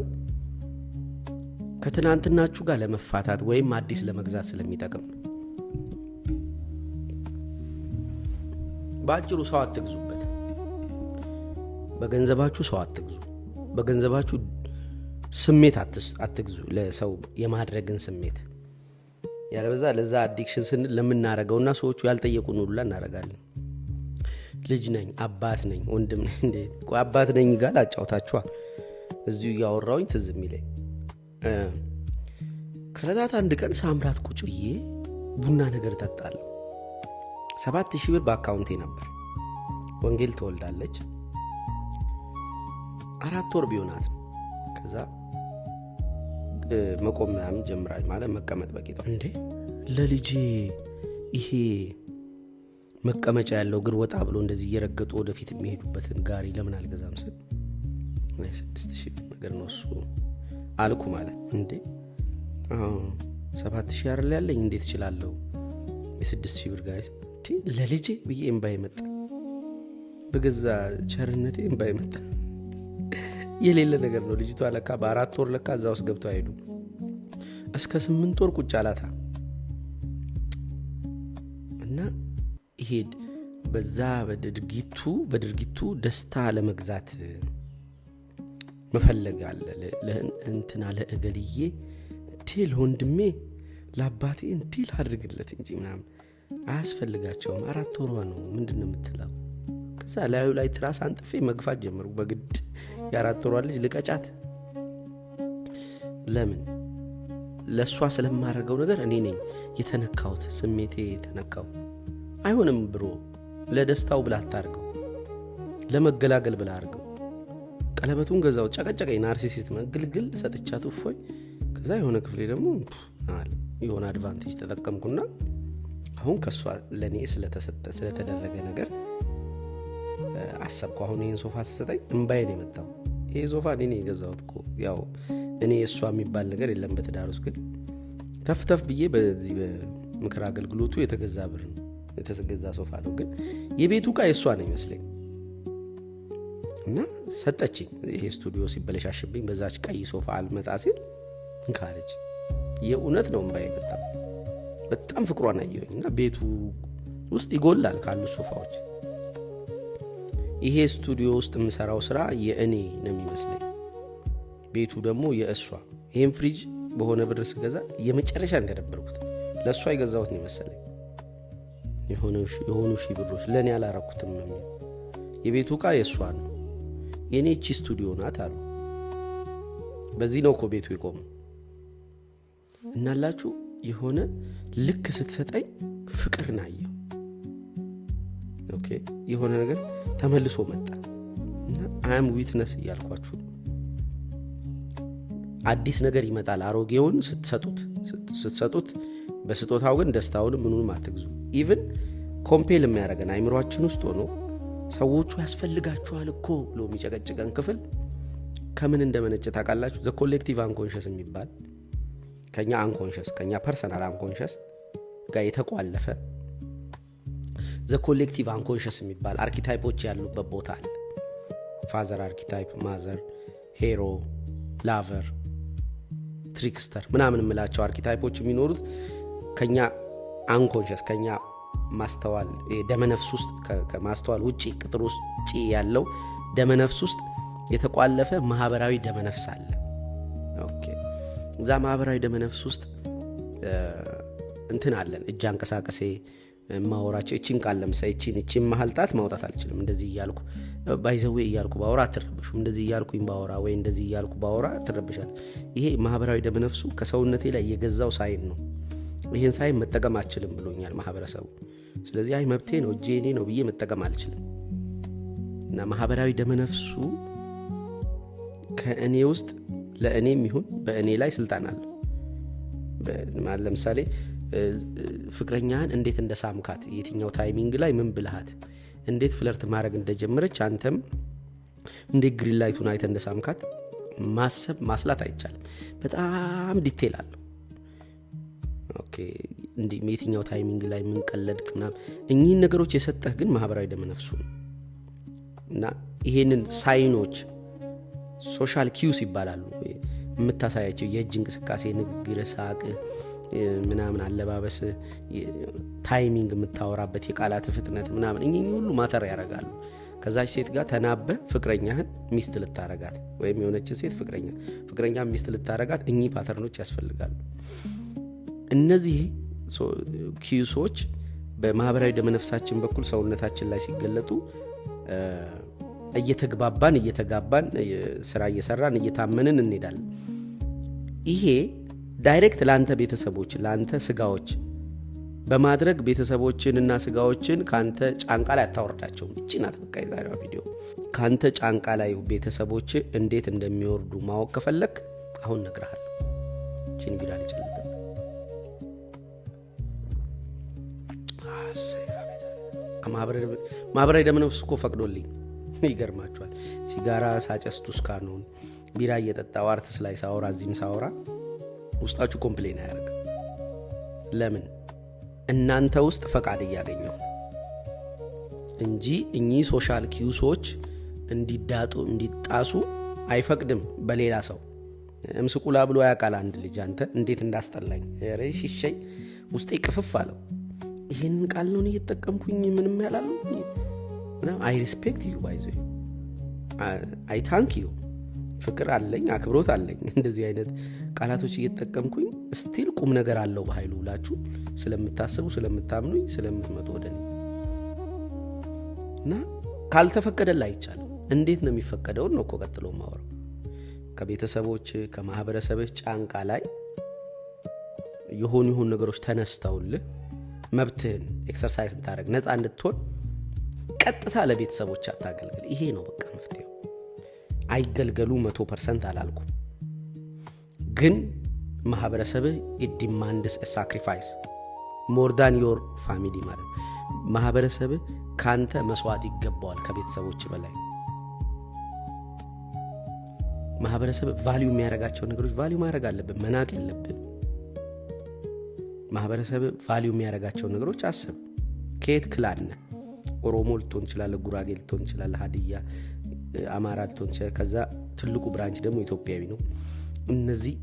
ከትናንትናችሁ ጋር ለመፋታት ወይም አዲስ ለመግዛት ስለሚጠቅም ባጭሩ ሰው አትግዙበት በገንዘባችሁ ሰው አትግዙ በገንዘባችሁ ስሜት አትግዙ ለሰው የማድረግን ስሜት ያለበዛ ለዛ አዲክሽን ስንል ለምናረጋውና ሰዎቹ ያልጠየቁን ሁሉ እናረጋለን ልጅ ነኝ አባት ነኝ ወንድም ነኝ እንዴ አባት ነኝ ጋር አጫውታችኋል እዚሁ ያወራውኝ ትዝም ይለኝ ከለታት አንድ ቀን ሳምራት ቁጭዬ ቡና ነገር ተጣጣለሁ 7000 ብር በአካውንቴ ነበር ወንጌል ተወልዳለች 4 ወር ቢሆናት ከዛ መቆም ምናምን ጀምራኝ ማለት መቀመጥ በቂቷ እንዴ ለልጄ ይሄ መቀመጫ ያለው ግር ወጣ ብሎ እንደዚህ እየረገጡ ወደፊት የሚሄዱበትን ጋሪ ለምን አልገዛም ስል 6000 ነገር ነው እሱ አልኩ ማለት እንዴ 7000 አይደል ያለኝ እንዴት እችላለሁ የ6000 ብር ጋሪ ለልጄ ብዬ እምባይ መጣ በገዛ ቸርነቴ እንባይ መጣ። የሌለ ነገር ነው። ልጅቷ ለካ በ4 ወር ለካ እዛ ውስጥ ገብተው አይሄዱ እስከ 8 ወር ቁጭ አላታ እና ይሄድ በዛ በድርጊቱ ደስታ ለመግዛት መፈለግ አለ። ለእንትና ለእገልዬ እንዲል ወንድሜ ለአባቴ እንዲል አድርግለት እንጂ ምናምን አያስፈልጋቸውም። 4 ወሯ ነው ምንድነው የምትለው? ከዛ ላይ ትራስ አንጥፌ መግፋት ጀመሩ በግድ። የ4 ወሯ ልጅ ልቀጫት። ለምን? ለሷ ስለማረገው ነገር እኔ ነኝ የተነካውት፣ ስሜቴ የተነካው። አይሆንም ብሮ ለደስታው ብላ አታርገው፣ ለመገላገል ብላ አርገው። ቀለበቱን ገዛው፣ ጨቀጨቀኝ። ናርሲሲስት መግልግል ሰጥቻት እፎይ። ከዛ የሆነ ክፍሌ ደግሞ አለ የሆነ አድቫንቴጅ ተጠቀምኩና አሁን ከሷ ለኔ ስለተደረገ ነገር አሰብኩ። አሁን ይሄን ሶፋ ሲሰጠኝ እንባዬ ነው የመጣው። ይሄ ሶፋ እኔ የገዛሁት እኮ ያው እኔ እሷ የሚባል ነገር የለም በትዳር ውስጥ። ግን ተፍተፍ ብዬ በዚህ በምክር አገልግሎቱ የተገዛ ብር ነው የተገዛ ሶፋ ነው። ግን የቤቱ ዕቃ የሷ ነው ይመስለኝ እና ሰጠችኝ። ይሄ ስቱዲዮ ሲበለሻሽብኝ በዛች ቀይ ሶፋ አልመጣ ሲል እንካለች። የእውነት ነው እንባዬ የመጣው። በጣም ፍቅሯን አየሁኝና ቤቱ ውስጥ ይጎላል ካሉ ሶፋዎች። ይሄ ስቱዲዮ ውስጥ የምሰራው ስራ የእኔ ነው የሚመስለኝ፣ ቤቱ ደግሞ የእሷ። ይሄን ፍሪጅ በሆነ ብር ስገዛ የመጨረሻ እንደነበርኩት ለእሷ የገዛሁት ነው መሰለኝ። የሆኑ ሺህ ብሮች ለእኔ ያላረኩትም ነው። የቤቱ ዕቃ የእሷ ነው፣ የእኔ እቺ ስቱዲዮ ናት አሉ። በዚህ ነው እኮ ቤቱ የቆመው። እናላችሁ የሆነ ልክ ስትሰጠኝ ፍቅር ናየው። ኦኬ የሆነ ነገር ተመልሶ መጣ እና አም ዊትነስ እያልኳችሁ አዲስ ነገር ይመጣል። አሮጌውን ስትሰጡት በስጦታው ግን ደስታውን ምኑንም አትግዙ። ኢቭን ኮምፔል የሚያደርገን አይምሮአችን ውስጥ ሆኖ ሰዎቹ ያስፈልጋቸዋል እኮ ብሎ የሚጨቀጭቀን ክፍል ከምን እንደመነጨ ታውቃላችሁ? ዘ ኮሌክቲቭ አንኮንሽስ የሚባል ከኛ አንኮንሽስ ከኛ ፐርሰናል አንኮንሽስ ጋር የተቋለፈ ዘ ኮሌክቲቭ አንኮንሽስ የሚባል አርኪታይፖች ያሉበት ቦታ አለ። ፋዘር አርኪታይፕ፣ ማዘር፣ ሄሮ፣ ላቨር፣ ትሪክስተር ምናምን የምላቸው አርኪታይፖች የሚኖሩት ከኛ አንኮንሽስ ከኛ ማስተዋል ደመነፍስ ውስጥ ከማስተዋል ውጪ ቅጥር ውጪ ያለው ደመነፍስ ውስጥ የተቋለፈ ማህበራዊ ደመነፍስ አለ። ኦኬ እዛ ማህበራዊ ደመነፍስ ውስጥ እንትን አለን። እጅ አንቀሳቀሴ ማወራቸው እቺን ቃል ለምሳሌ እቺን ማህልጣት ማውጣት አልችልም። እንደዚህ እያልኩ ባይዘዌ እያልኩ ባወራ አትረብሹም። እንደዚህ እያልኩኝ ባወራ ወይ እንደዚህ እያልኩ ባወራ ትረብሻል። ይሄ ማህበራዊ ደመነፍሱ ከሰውነቴ ላይ የገዛው ሳይን ነው። ይሄን ሳይን መጠቀም አልችልም ብሎኛል ማህበረሰቡ። ስለዚህ አይ መብቴ ነው እጄ እኔ ነው ብዬ መጠቀም አልችልም። እና ማህበራዊ ደመነፍሱ ከእኔ ውስጥ ለእኔም ይሁን በእኔ ላይ ስልጣን አለው። ለምሳሌ ፍቅረኛህን እንዴት እንደሳምካት፣ የትኛው ታይሚንግ ላይ ምን ብልሃት፣ እንዴት ፍለርት ማድረግ እንደጀመረች አንተም እንዴት ግሪን ላይቱን አይተ እንደሳምካት ማሰብ ማስላት አይቻልም። በጣም ዲቴል አለው። ኦኬ እንዴ የትኛው ታይሚንግ ላይ ምን ቀለድክ ምናምን እኚህን ነገሮች የሰጠህ ግን ማህበራዊ ደመነፍሱ ነው። እና ይሄንን ሳይኖች ሶሻል ኪውስ ይባላሉ። የምታሳያቸው የእጅ እንቅስቃሴ፣ ንግግር፣ ሳቅ ምናምን፣ አለባበስ፣ ታይሚንግ፣ የምታወራበት የቃላት ፍጥነት ምናምን እኚህ ሁሉ ማተር ያደርጋሉ። ከዛች ሴት ጋር ተናበ ፍቅረኛህን ሚስት ልታረጋት ወይም የሆነች ሴት ፍቅረኛ ሚስት ልታረጋት እኚህ ፓተርኖች ያስፈልጋሉ። እነዚህ ኪውሶች በማህበራዊ ደመነፍሳችን በኩል ሰውነታችን ላይ ሲገለጡ እየተጋባን ስራ እየሰራን እየታመንን እንሄዳለን። ይሄ ዳይሬክት ለአንተ ቤተሰቦች ለአንተ ስጋዎች በማድረግ ቤተሰቦችንና ስጋዎችን ካንተ ጫንቃ ላይ አታወርዳቸውም። እቺ ናት በቃ የዛሬዋ ቪዲዮ። ካንተ ጫንቃ ላይ ቤተሰቦች እንዴት እንደሚወርዱ ማወቅ ከፈለክ አሁን ነግርሃለሁ። እቺን ቪዲዮ ልጨልጥ። ማህበራዊ ደመነፍስ እኮ ፈቅዶልኝ ይገርማችኋል። ሲጋራ ሳጨስ ቱስካኖን ቢራ እየጠጣው አርትስ ላይ ሳወራ እዚህም ሳወራ ውስጣችሁ ኮምፕሌን አያደርግም። ለምን? እናንተ ውስጥ ፈቃድ እያገኘው እንጂ እኚህ ሶሻል ኪዩሶች እንዲጣሱ አይፈቅድም በሌላ ሰው። እምስቁላ ብሎ ያቃል አንድ ልጅ አንተ እንዴት እንዳስጠላኝ ረሽ ይሸይ ውስጤ ቅፍፍ አለው። ይሄንን ቃል ነው እየተጠቀምኩኝ ምንም ያላለው እና አይ ሪስፔክት ዩ ባይ ዘ ዌይ አይ ታንክ ዩ ፍቅር አለኝ አክብሮት አለኝ። እንደዚህ አይነት ቃላቶች እየተጠቀምኩኝ ስቲል ቁም ነገር አለው በኃይሉ ብላችሁ ስለምታስቡ ስለምታምኑኝ ስለምትመጡ ወደኔ እና ካልተፈቀደላ አይቻልም። እንዴት ነው የሚፈቀደው ነው እኮ ቀጥሎ ማወራው። ከቤተሰቦች ከማህበረሰብህ ጫንቃ ላይ የሆኑ ነገሮች ተነስተውልህ መብትህን ኤክሰርሳይዝ እንድታረግ ነፃ እንድትሆን ቀጥታ ለቤተሰቦች አታገልግል። ይሄ ነው በቃ መፍትሄው። አይገልገሉ 100% አላልኩም፣ ግን ማህበረሰብህ it demands a sacrifice more than your family ማለት ማህበረሰብህ ካንተ መስዋዕት ይገባዋል ከቤተሰቦች በላይ። ማህበረሰብ ቫልዩ የሚያረጋቸው ነገሮች ቫልዩ ማድረግ አለብን፣ መናቅ የለብን። ማህበረሰብ ቫልዩ የሚያረጋቸው ነገሮች አስብ። ከየት ክላን ኦሮሞ ልትሆን ይችላል፣ ጉራጌ ልትሆን ይችላል፣ ሀዲያ አማራ ልትሆን ይችላል። ከዛ ትልቁ ብራንች ደግሞ ኢትዮጵያዊ ነው። እነዚህ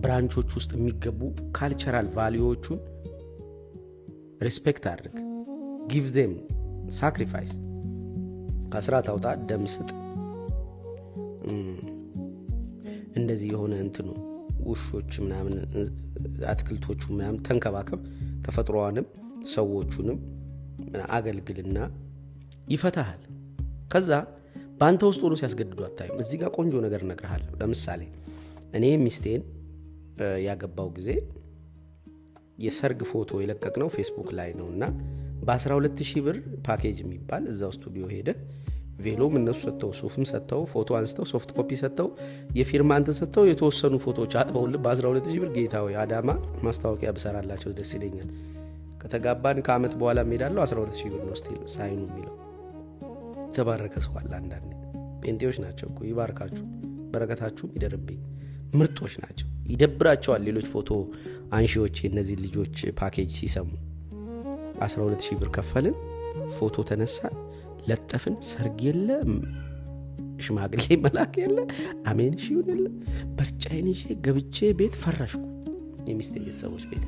ብራንቾች ውስጥ የሚገቡ ካልቸራል ቫልዩዎቹን ሪስፔክት አድርግ። give them sacrifice። ከስራት አውጣ፣ ደም ስጥ። እንደዚህ የሆነ እንትኑ ውሾች ምናምን አትክልቶቹ ምናምን ተንከባከብ። ተፈጥሮዋንም ሰዎቹንም አገልግልና ይፈታሃል። ከዛ ባንተ ውስጥ ሆኖ ሲያስገድዱ አታይም። እዚህ ጋር ቆንጆ ነገር እነግርሃለሁ። ለምሳሌ እኔ ሚስቴን ያገባው ጊዜ የሰርግ ፎቶ የለቀቅነው ፌስቡክ ላይ ነውና በ12000 ብር ፓኬጅ የሚባል እዛው ስቱዲዮ ሄደ። ቬሎም እነሱ ሰጥተው ሱፍም ሰጥተው ፎቶ አንስተው ሶፍት ኮፒ ሰጥተው የፊርማ አንተ ሰጥተው የተወሰኑ ፎቶዎች አጥበውልህ በ12000 ብር ጌታው አዳማ ማስታወቂያ ብሰራላቸው ደስ ይለኛል። ከተጋባን ከአመት በኋላ ሄዳለሁ 12000 ብር ነው ስቲል ሳይኑ የሚለው። ተባረከ ሰው አለ። አንዳንዴ ጴንጤዎች ናቸው እኮ ይባርካችሁ፣ በረከታችሁ ይደርብኝ። ምርጦች ናቸው። ይደብራቸዋል ሌሎች ፎቶ አንሺዎች እነዚህ ልጆች ፓኬጅ ሲሰሙ። 12000 ብር ከፈልን፣ ፎቶ ተነሳ፣ ለጠፍን፣ ሰርግ የለ፣ ሽማግሌ መላክ የለ፣ አሜን ሺውን የለ። በርጫዬን ይዤ ገብቼ ቤት ፈረሽኩ። የሚስቴ ቤተሰቦች ቤት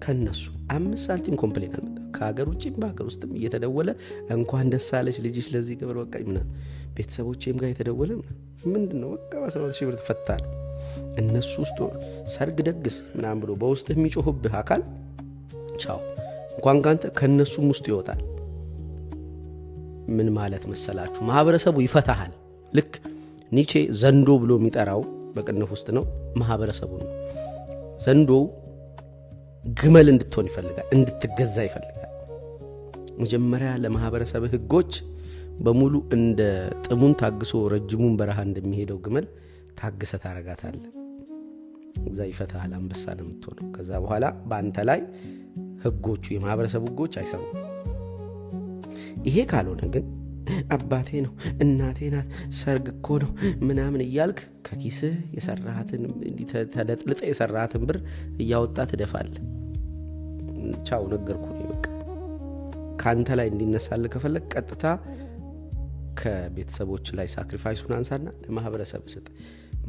ከነሱ 5 ሳንቲም ኮምፕሌን አልመጣ። ከሀገር ውጭም በሀገር ውስጥም እየተደወለ እንኳን ደስ አለሽ ልጅሽ ለዚህ ክብር በቃ ምናምን። ቤተሰቦቼም ጋር የተደወለ ምንድነው በቃ 12000 ብር ተፈታል። እነሱ ውስጥ ሰርግ ደግስ ምናምን ብሎ በውስጥ የሚጮህብህ አካል ቻው እንኳን ካንተ ከነሱም ውስጥ ይወጣል። ምን ማለት መሰላችሁ? ማህበረሰቡ ይፈታሃል። ልክ ኒቼ ዘንዶ ብሎ የሚጠራው በቅንፍ ውስጥ ነው ማህበረሰቡ ነው። ዘንዶ ግመል እንድትሆን ይፈልጋል፣ እንድትገዛ ይፈልጋል። መጀመሪያ ለማህበረሰብ ህጎች በሙሉ እንደ ጥሙን ታግሶ ረጅሙን በረሃ እንደሚሄደው ግመል ታግሰ ታረጋታለ። እዛ ይፈታሃል፣ አንበሳ ነው የምትሆነው። ከዛ በኋላ በአንተ ላይ ህጎቹ የማህበረሰብ ህጎች አይሰሩም። ይሄ ካልሆነ ግን አባቴ ነው እናቴ ናት ሰርግ እኮ ነው ምናምን እያልክ ከኪስህ የሰራሃትን ተለጥልጠ የሰራሃትን ብር እያወጣ ትደፋለህ። ቻው ነገርኩ ነው በቃ። ካንተ ላይ እንዲነሳልህ ከፈለክ ቀጥታ ከቤተሰቦች ላይ ሳክሪፋይሱን አንሳና ለማህበረሰብ ስጥ።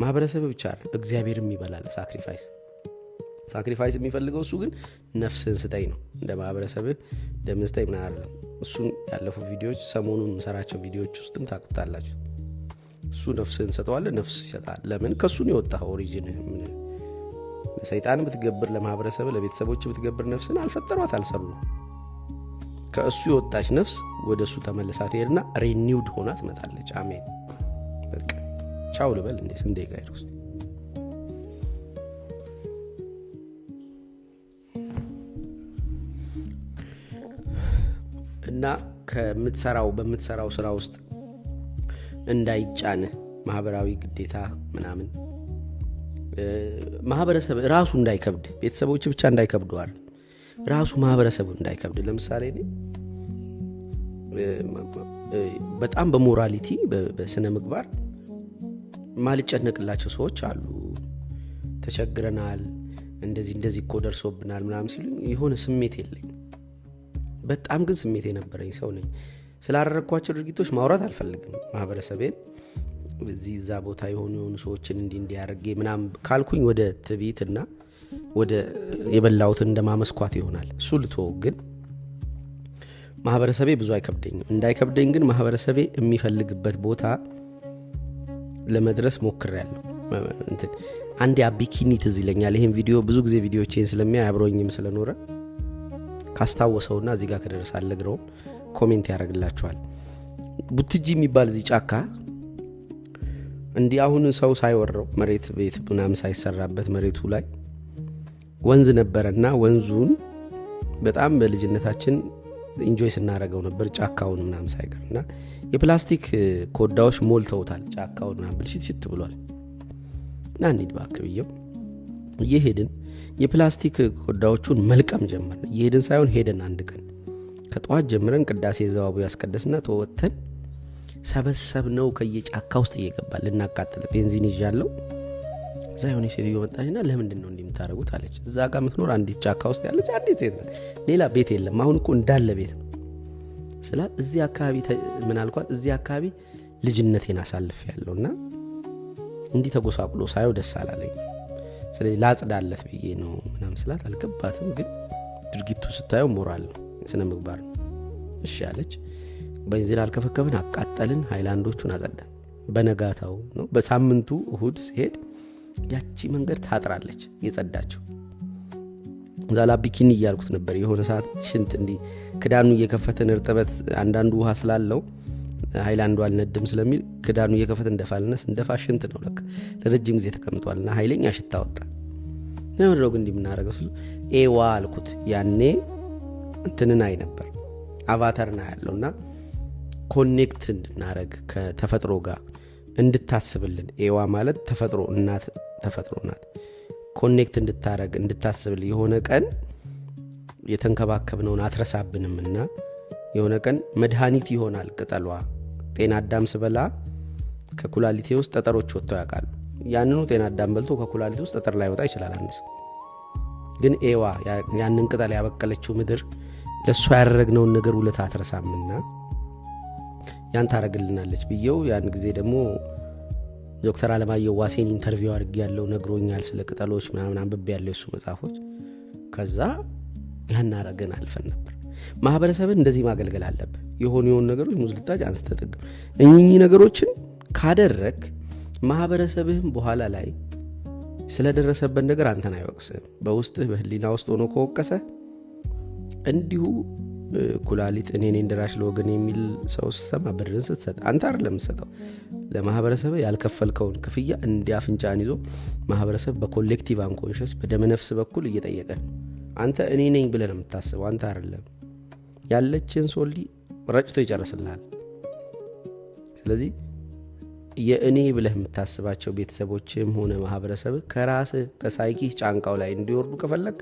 ማህበረሰብ ብቻ አይደል እግዚአብሔርም ይበላል ሳክሪፋይስ የሚፈልገው እሱ ግን ነፍስን ስጠኝ ነው። እንደ ማህበረሰብ ደም ስጠኝ ምናምን አይደለም። እሱን ያለፉ ቪዲዮዎች ሰሞኑን መሰራቸው ቪዲዮዎች ውስጥም ታውቁታላችሁ። እሱ ነፍስን ሰጠዋል፣ ነፍስ ይሰጣል። ለምን ከሱ ነው የወጣው ኦሪጂን። ምን ለሰይጣን ብትገብር ለማህበረሰብ ለቤተሰቦች ብትገብር ነፍስን አልፈጠሯት አልሰሩ። ከእሱ የወጣች ነፍስ ወደሱ ተመለሳ ትሄድና ሪኒውድ ሆና ትመጣለች። አሜን በቃ ቻው ልበል እንዴ ስንዴ ጋር ውስጥ እና በምትሰራው ስራ ውስጥ እንዳይጫንህ ማህበራዊ ግዴታ ምናምን ማህበረሰብ ራሱ እንዳይከብድ ቤተሰቦች ብቻ እንዳይከብዱ አይደል ራሱ ማህበረሰብ እንዳይከብድ። ለምሳሌ እኔ በጣም በሞራሊቲ በስነ ምግባር ማልጨነቅላቸው ሰዎች አሉ። ተቸግረናል እንደዚህ እኮ ደርሶብናል ምናምን ሲሉ የሆነ ስሜት የለኝ። በጣም ግን ስሜት የነበረኝ ሰው ነኝ። ስላደረኳቸው ድርጊቶች ማውራት አልፈልግም። ማህበረሰቤን እዚህ እዛ ቦታ የሆኑ ሰዎችን እንዲያርጌ ምናም ካልኩኝ ወደ ትዕቢትና ወደ የበላውት እንደማመስኳት ይሆናል። እሱ ልቶ ግን ማህበረሰቤ ብዙ አይከብደኝም። እንዳይከብደኝ ግን ማህበረሰቤ የሚፈልግበት ቦታ ለመድረስ ሞክሬያለሁ። አንዴ አቢኪኒ ትዝ ይለኛል። ይሄን ቪዲዮ ብዙ ጊዜ ቪዲዮዎቼን ስለሚያይ አብሮኝም ስለኖረ ካስታወሰውና እዚህ ጋር ከደረሰ አልነግረው ኮሜንት ያደርግላችኋል። ቡትጂ የሚባል እዚህ ጫካ እንዲህ አሁን ሰው ሳይወረው መሬት ቤት ምናምን ሳይሰራበት መሬቱ ላይ ወንዝ ነበርና ወንዙን በጣም በልጅነታችን ኢንጆይ ስናደርገው ነበር። ጫካውን ምናምን ሳይቀርና የፕላስቲክ ኮዳዎች ሞልተውታል። ጫካውን ምናምን ብልሽት ብሏል። እና እንሂድ እባክህ ብዬው እየሄድን የፕላስቲክ ኮዳዎቹን መልቀም ጀመርን። እየሄድን ሳይሆን ሄደን አንድ ቀን ከጧት ጀምረን ቅዳሴ ዘዋቡ ያስቀደስና ተወተን ሰበሰብነው። ከየጫካ ውስጥ እየገባል ልናቃጥል ቤንዚን ይዣለሁ። እዛ የሆነ ሴትዮ መጣችና ለምንድን ነው እንደምታረጉት አለች። እዛ ጋር ምትኖር አንዲት ጫካ ውስጥ ያለች አንዲት ሴት ናት። ሌላ ቤት የለም። አሁን እኮ እንዳለ ቤት ነው ስላት እዚህ አካባቢ ምን አልኳት፣ እዚህ አካባቢ ልጅነቴን አሳልፌያለሁና እንዲህ ተጎሳቁሎ ሳይው ደስ አላለኝ። ስለዚህ ላጽዳለት ብዬ ነው ምናምን ስላት አልገባትም። ግን ድርጊቱ ስታየው ሞራል ነው፣ ስነ ምግባር ነው። እሺ አለች። በዚህ አልከፈከብን፣ አቃጠልን፣ ሃይላንዶቹን አጸዳን። በነጋታው ነው በሳምንቱ እሁድ ሲሄድ ያቺ መንገድ ታጥራለች የጸዳቸው። ዛላ ቢኪኒ እያልኩት ነበር። የሆነ ሰዓት ሽንት እንዲህ ክዳኑ እየከፈተን እርጥበት አንዳንዱ ውሃ ስላለው ሃይላንዱ አልነድም ስለሚል ክዳኑ እየከፈተን እንደፋልነስ እንደፋ ሽንት ነው ለካ ለረጅም ጊዜ ተቀምጧልና ኃይለኛ ሽታ ወጣ። ለምንድነው ግን እንደምናረገው ስሉ ኤዋ አልኩት። ያኔ እንትንን አይ ነበር አቫታርና ያለውና ኮኔክት እንድናረግ ከተፈጥሮ ጋር እንድታስብልን። ኤዋ ማለት ተፈጥሮ እናት፣ ተፈጥሮ ናት። ኮኔክት እንድታረግ እንድታስብል የሆነ ቀን የተንከባከብነውን አትረሳብንምና የሆነ ቀን መድኃኒት ይሆናል ቅጠሏ። ጤና አዳም ስበላ ከኩላሊቴ ውስጥ ጠጠሮች ወጥተው ያውቃሉ። ያንኑ ጤና አዳም በልቶ ከኩላሊት ውስጥ ጠጠር ላይ ወጣ ይችላል አንስ። ግን ኤዋ ያንን ቅጠል ያበቀለችው ምድር ለሷ ያደረግነውን ነገር ውለታ አትረሳምና ያን ታረግልናለች ብየው። ያን ጊዜ ደግሞ ዶክተር አለማየሁ ዋሴን ኢንተርቪው አድርጌያለሁ። ነግሮኛል ስለ ቅጠሎች ምናምን አንብቤያለሁ የሱ መጽሐፎች። ከዛ ያን አረገን አልፈን ነበር። ማህበረሰብን እንደዚህ ማገልገል አለበት። የሆኑ ነገሮች ሙዝልታጅ አንስተጥግ እኚህ ነገሮችን ካደረክ ማህበረሰብህም በኋላ ላይ ስለደረሰበት ነገር አንተን አይወቅስም። በውስጥህ በህሊና ውስጥ ሆኖ ከወቀሰ እንዲሁ ኩላሊት እኔ እንደራሽ ለወገን የሚል ሰው ሰማ ብርን ስትሰጥ አንተ አይደለም የምትሰጠው። ለማህበረሰብ ያልከፈልከውን ክፍያ እንዲያፍንጫን ይዞ ማህበረሰብ በኮሌክቲቭ አንኮንሽስ በደመነፍስ በኩል እየጠየቀ አንተ እኔ ነኝ ብለህ ነው የምታስበው። አንተ አይደለም ያለችን ሶሊ ረጭቶ ይጨርስልሃል። ስለዚህ የእኔ ብለህ የምታስባቸው ቤተሰቦችም ሆነ ማህበረሰብ ከራስህ ከሳይኪ ጫንቃው ላይ እንዲወርዱ ከፈለክ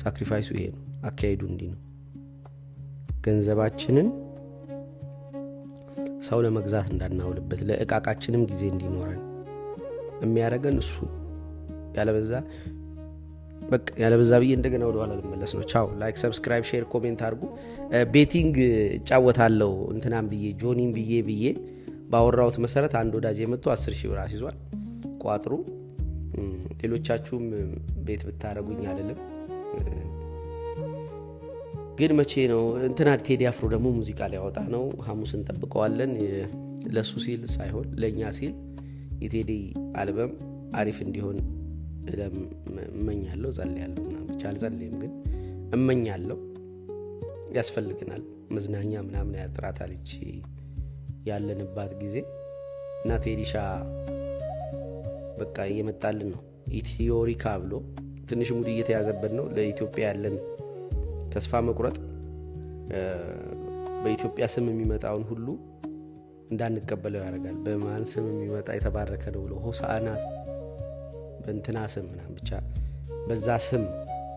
ሳክሪፋይሱ ይሄ ነው። አካሄዱ እንዲህ ነው። ገንዘባችንን ሰው ለመግዛት እንዳናውልበት ለእቃቃችንም ጊዜ እንዲኖረን የሚያደርገን እሱ። ያለበዛ ብዬ እንደገና ወደ ኋላ ልመለስ ነው። ቻው። ላይክ፣ ሰብስክራይብ፣ ሼር፣ ኮሜንት አድርጉ። ቤቲንግ እጫወታለሁ እንትናም ብዬ ጆኒም ብዬ ባወራሁት መሰረት አንድ ወዳጅ የመጥቶ 10,000 ብር አስይዟል። ቋጥሩ። ሌሎቻችሁም ቤት ብታረጉኝ አይደለም። ግን መቼ ነው እንትና ቴዲ አፍሮ ደግሞ ሙዚቃ ሊያወጣ ነው። ሐሙስ እንጠብቀዋለን። ለሱ ሲል ሳይሆን ለኛ ሲል የቴዲ አልበም አሪፍ እንዲሆን እመኛለሁ፣ ጸልያለሁ። ብቻ አልጸልይም ግን እመኛለሁ። ያስፈልግናል መዝናኛ ምናምን ያጥራታል እቺ ያለንባት ጊዜ እና ቴዲሻ በቃ እየመጣልን ነው። ኢትዮሪካ ብሎ ትንሽ ሙድ እየተያዘበት ነው። ለኢትዮጵያ ያለን ተስፋ መቁረጥ በኢትዮጵያ ስም የሚመጣውን ሁሉ እንዳንቀበለው ያደርጋል። በማን ስም የሚመጣ የተባረከ ነው ብሎ ሆሳዕና በእንትና ስም ምናምን ብቻ በዛ ስም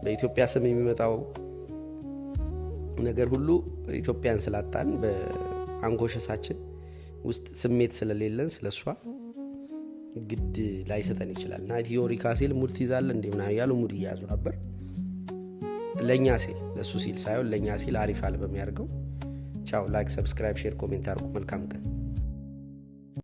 በኢትዮጵያ ስም የሚመጣው ነገር ሁሉ ኢትዮጵያን ስላጣን በአንጎሸሳችን ውስጥ ስሜት ስለሌለን ስለሷ ግድ ላይሰጠን ይችላል። እና ቲዮሪካ ሲል ሙድ ትይዛለህ እንዴ ምናምን ያሉ ሙድ እያያዙ ነበር። ለኛ ሲል ለሱ ሲል ሳይሆን ለኛ ሲል አሪፍ አልበም ያርገው ቻው ላይክ ሰብስክራይብ ሼር ኮሜንት አድርጉ መልካም ቀን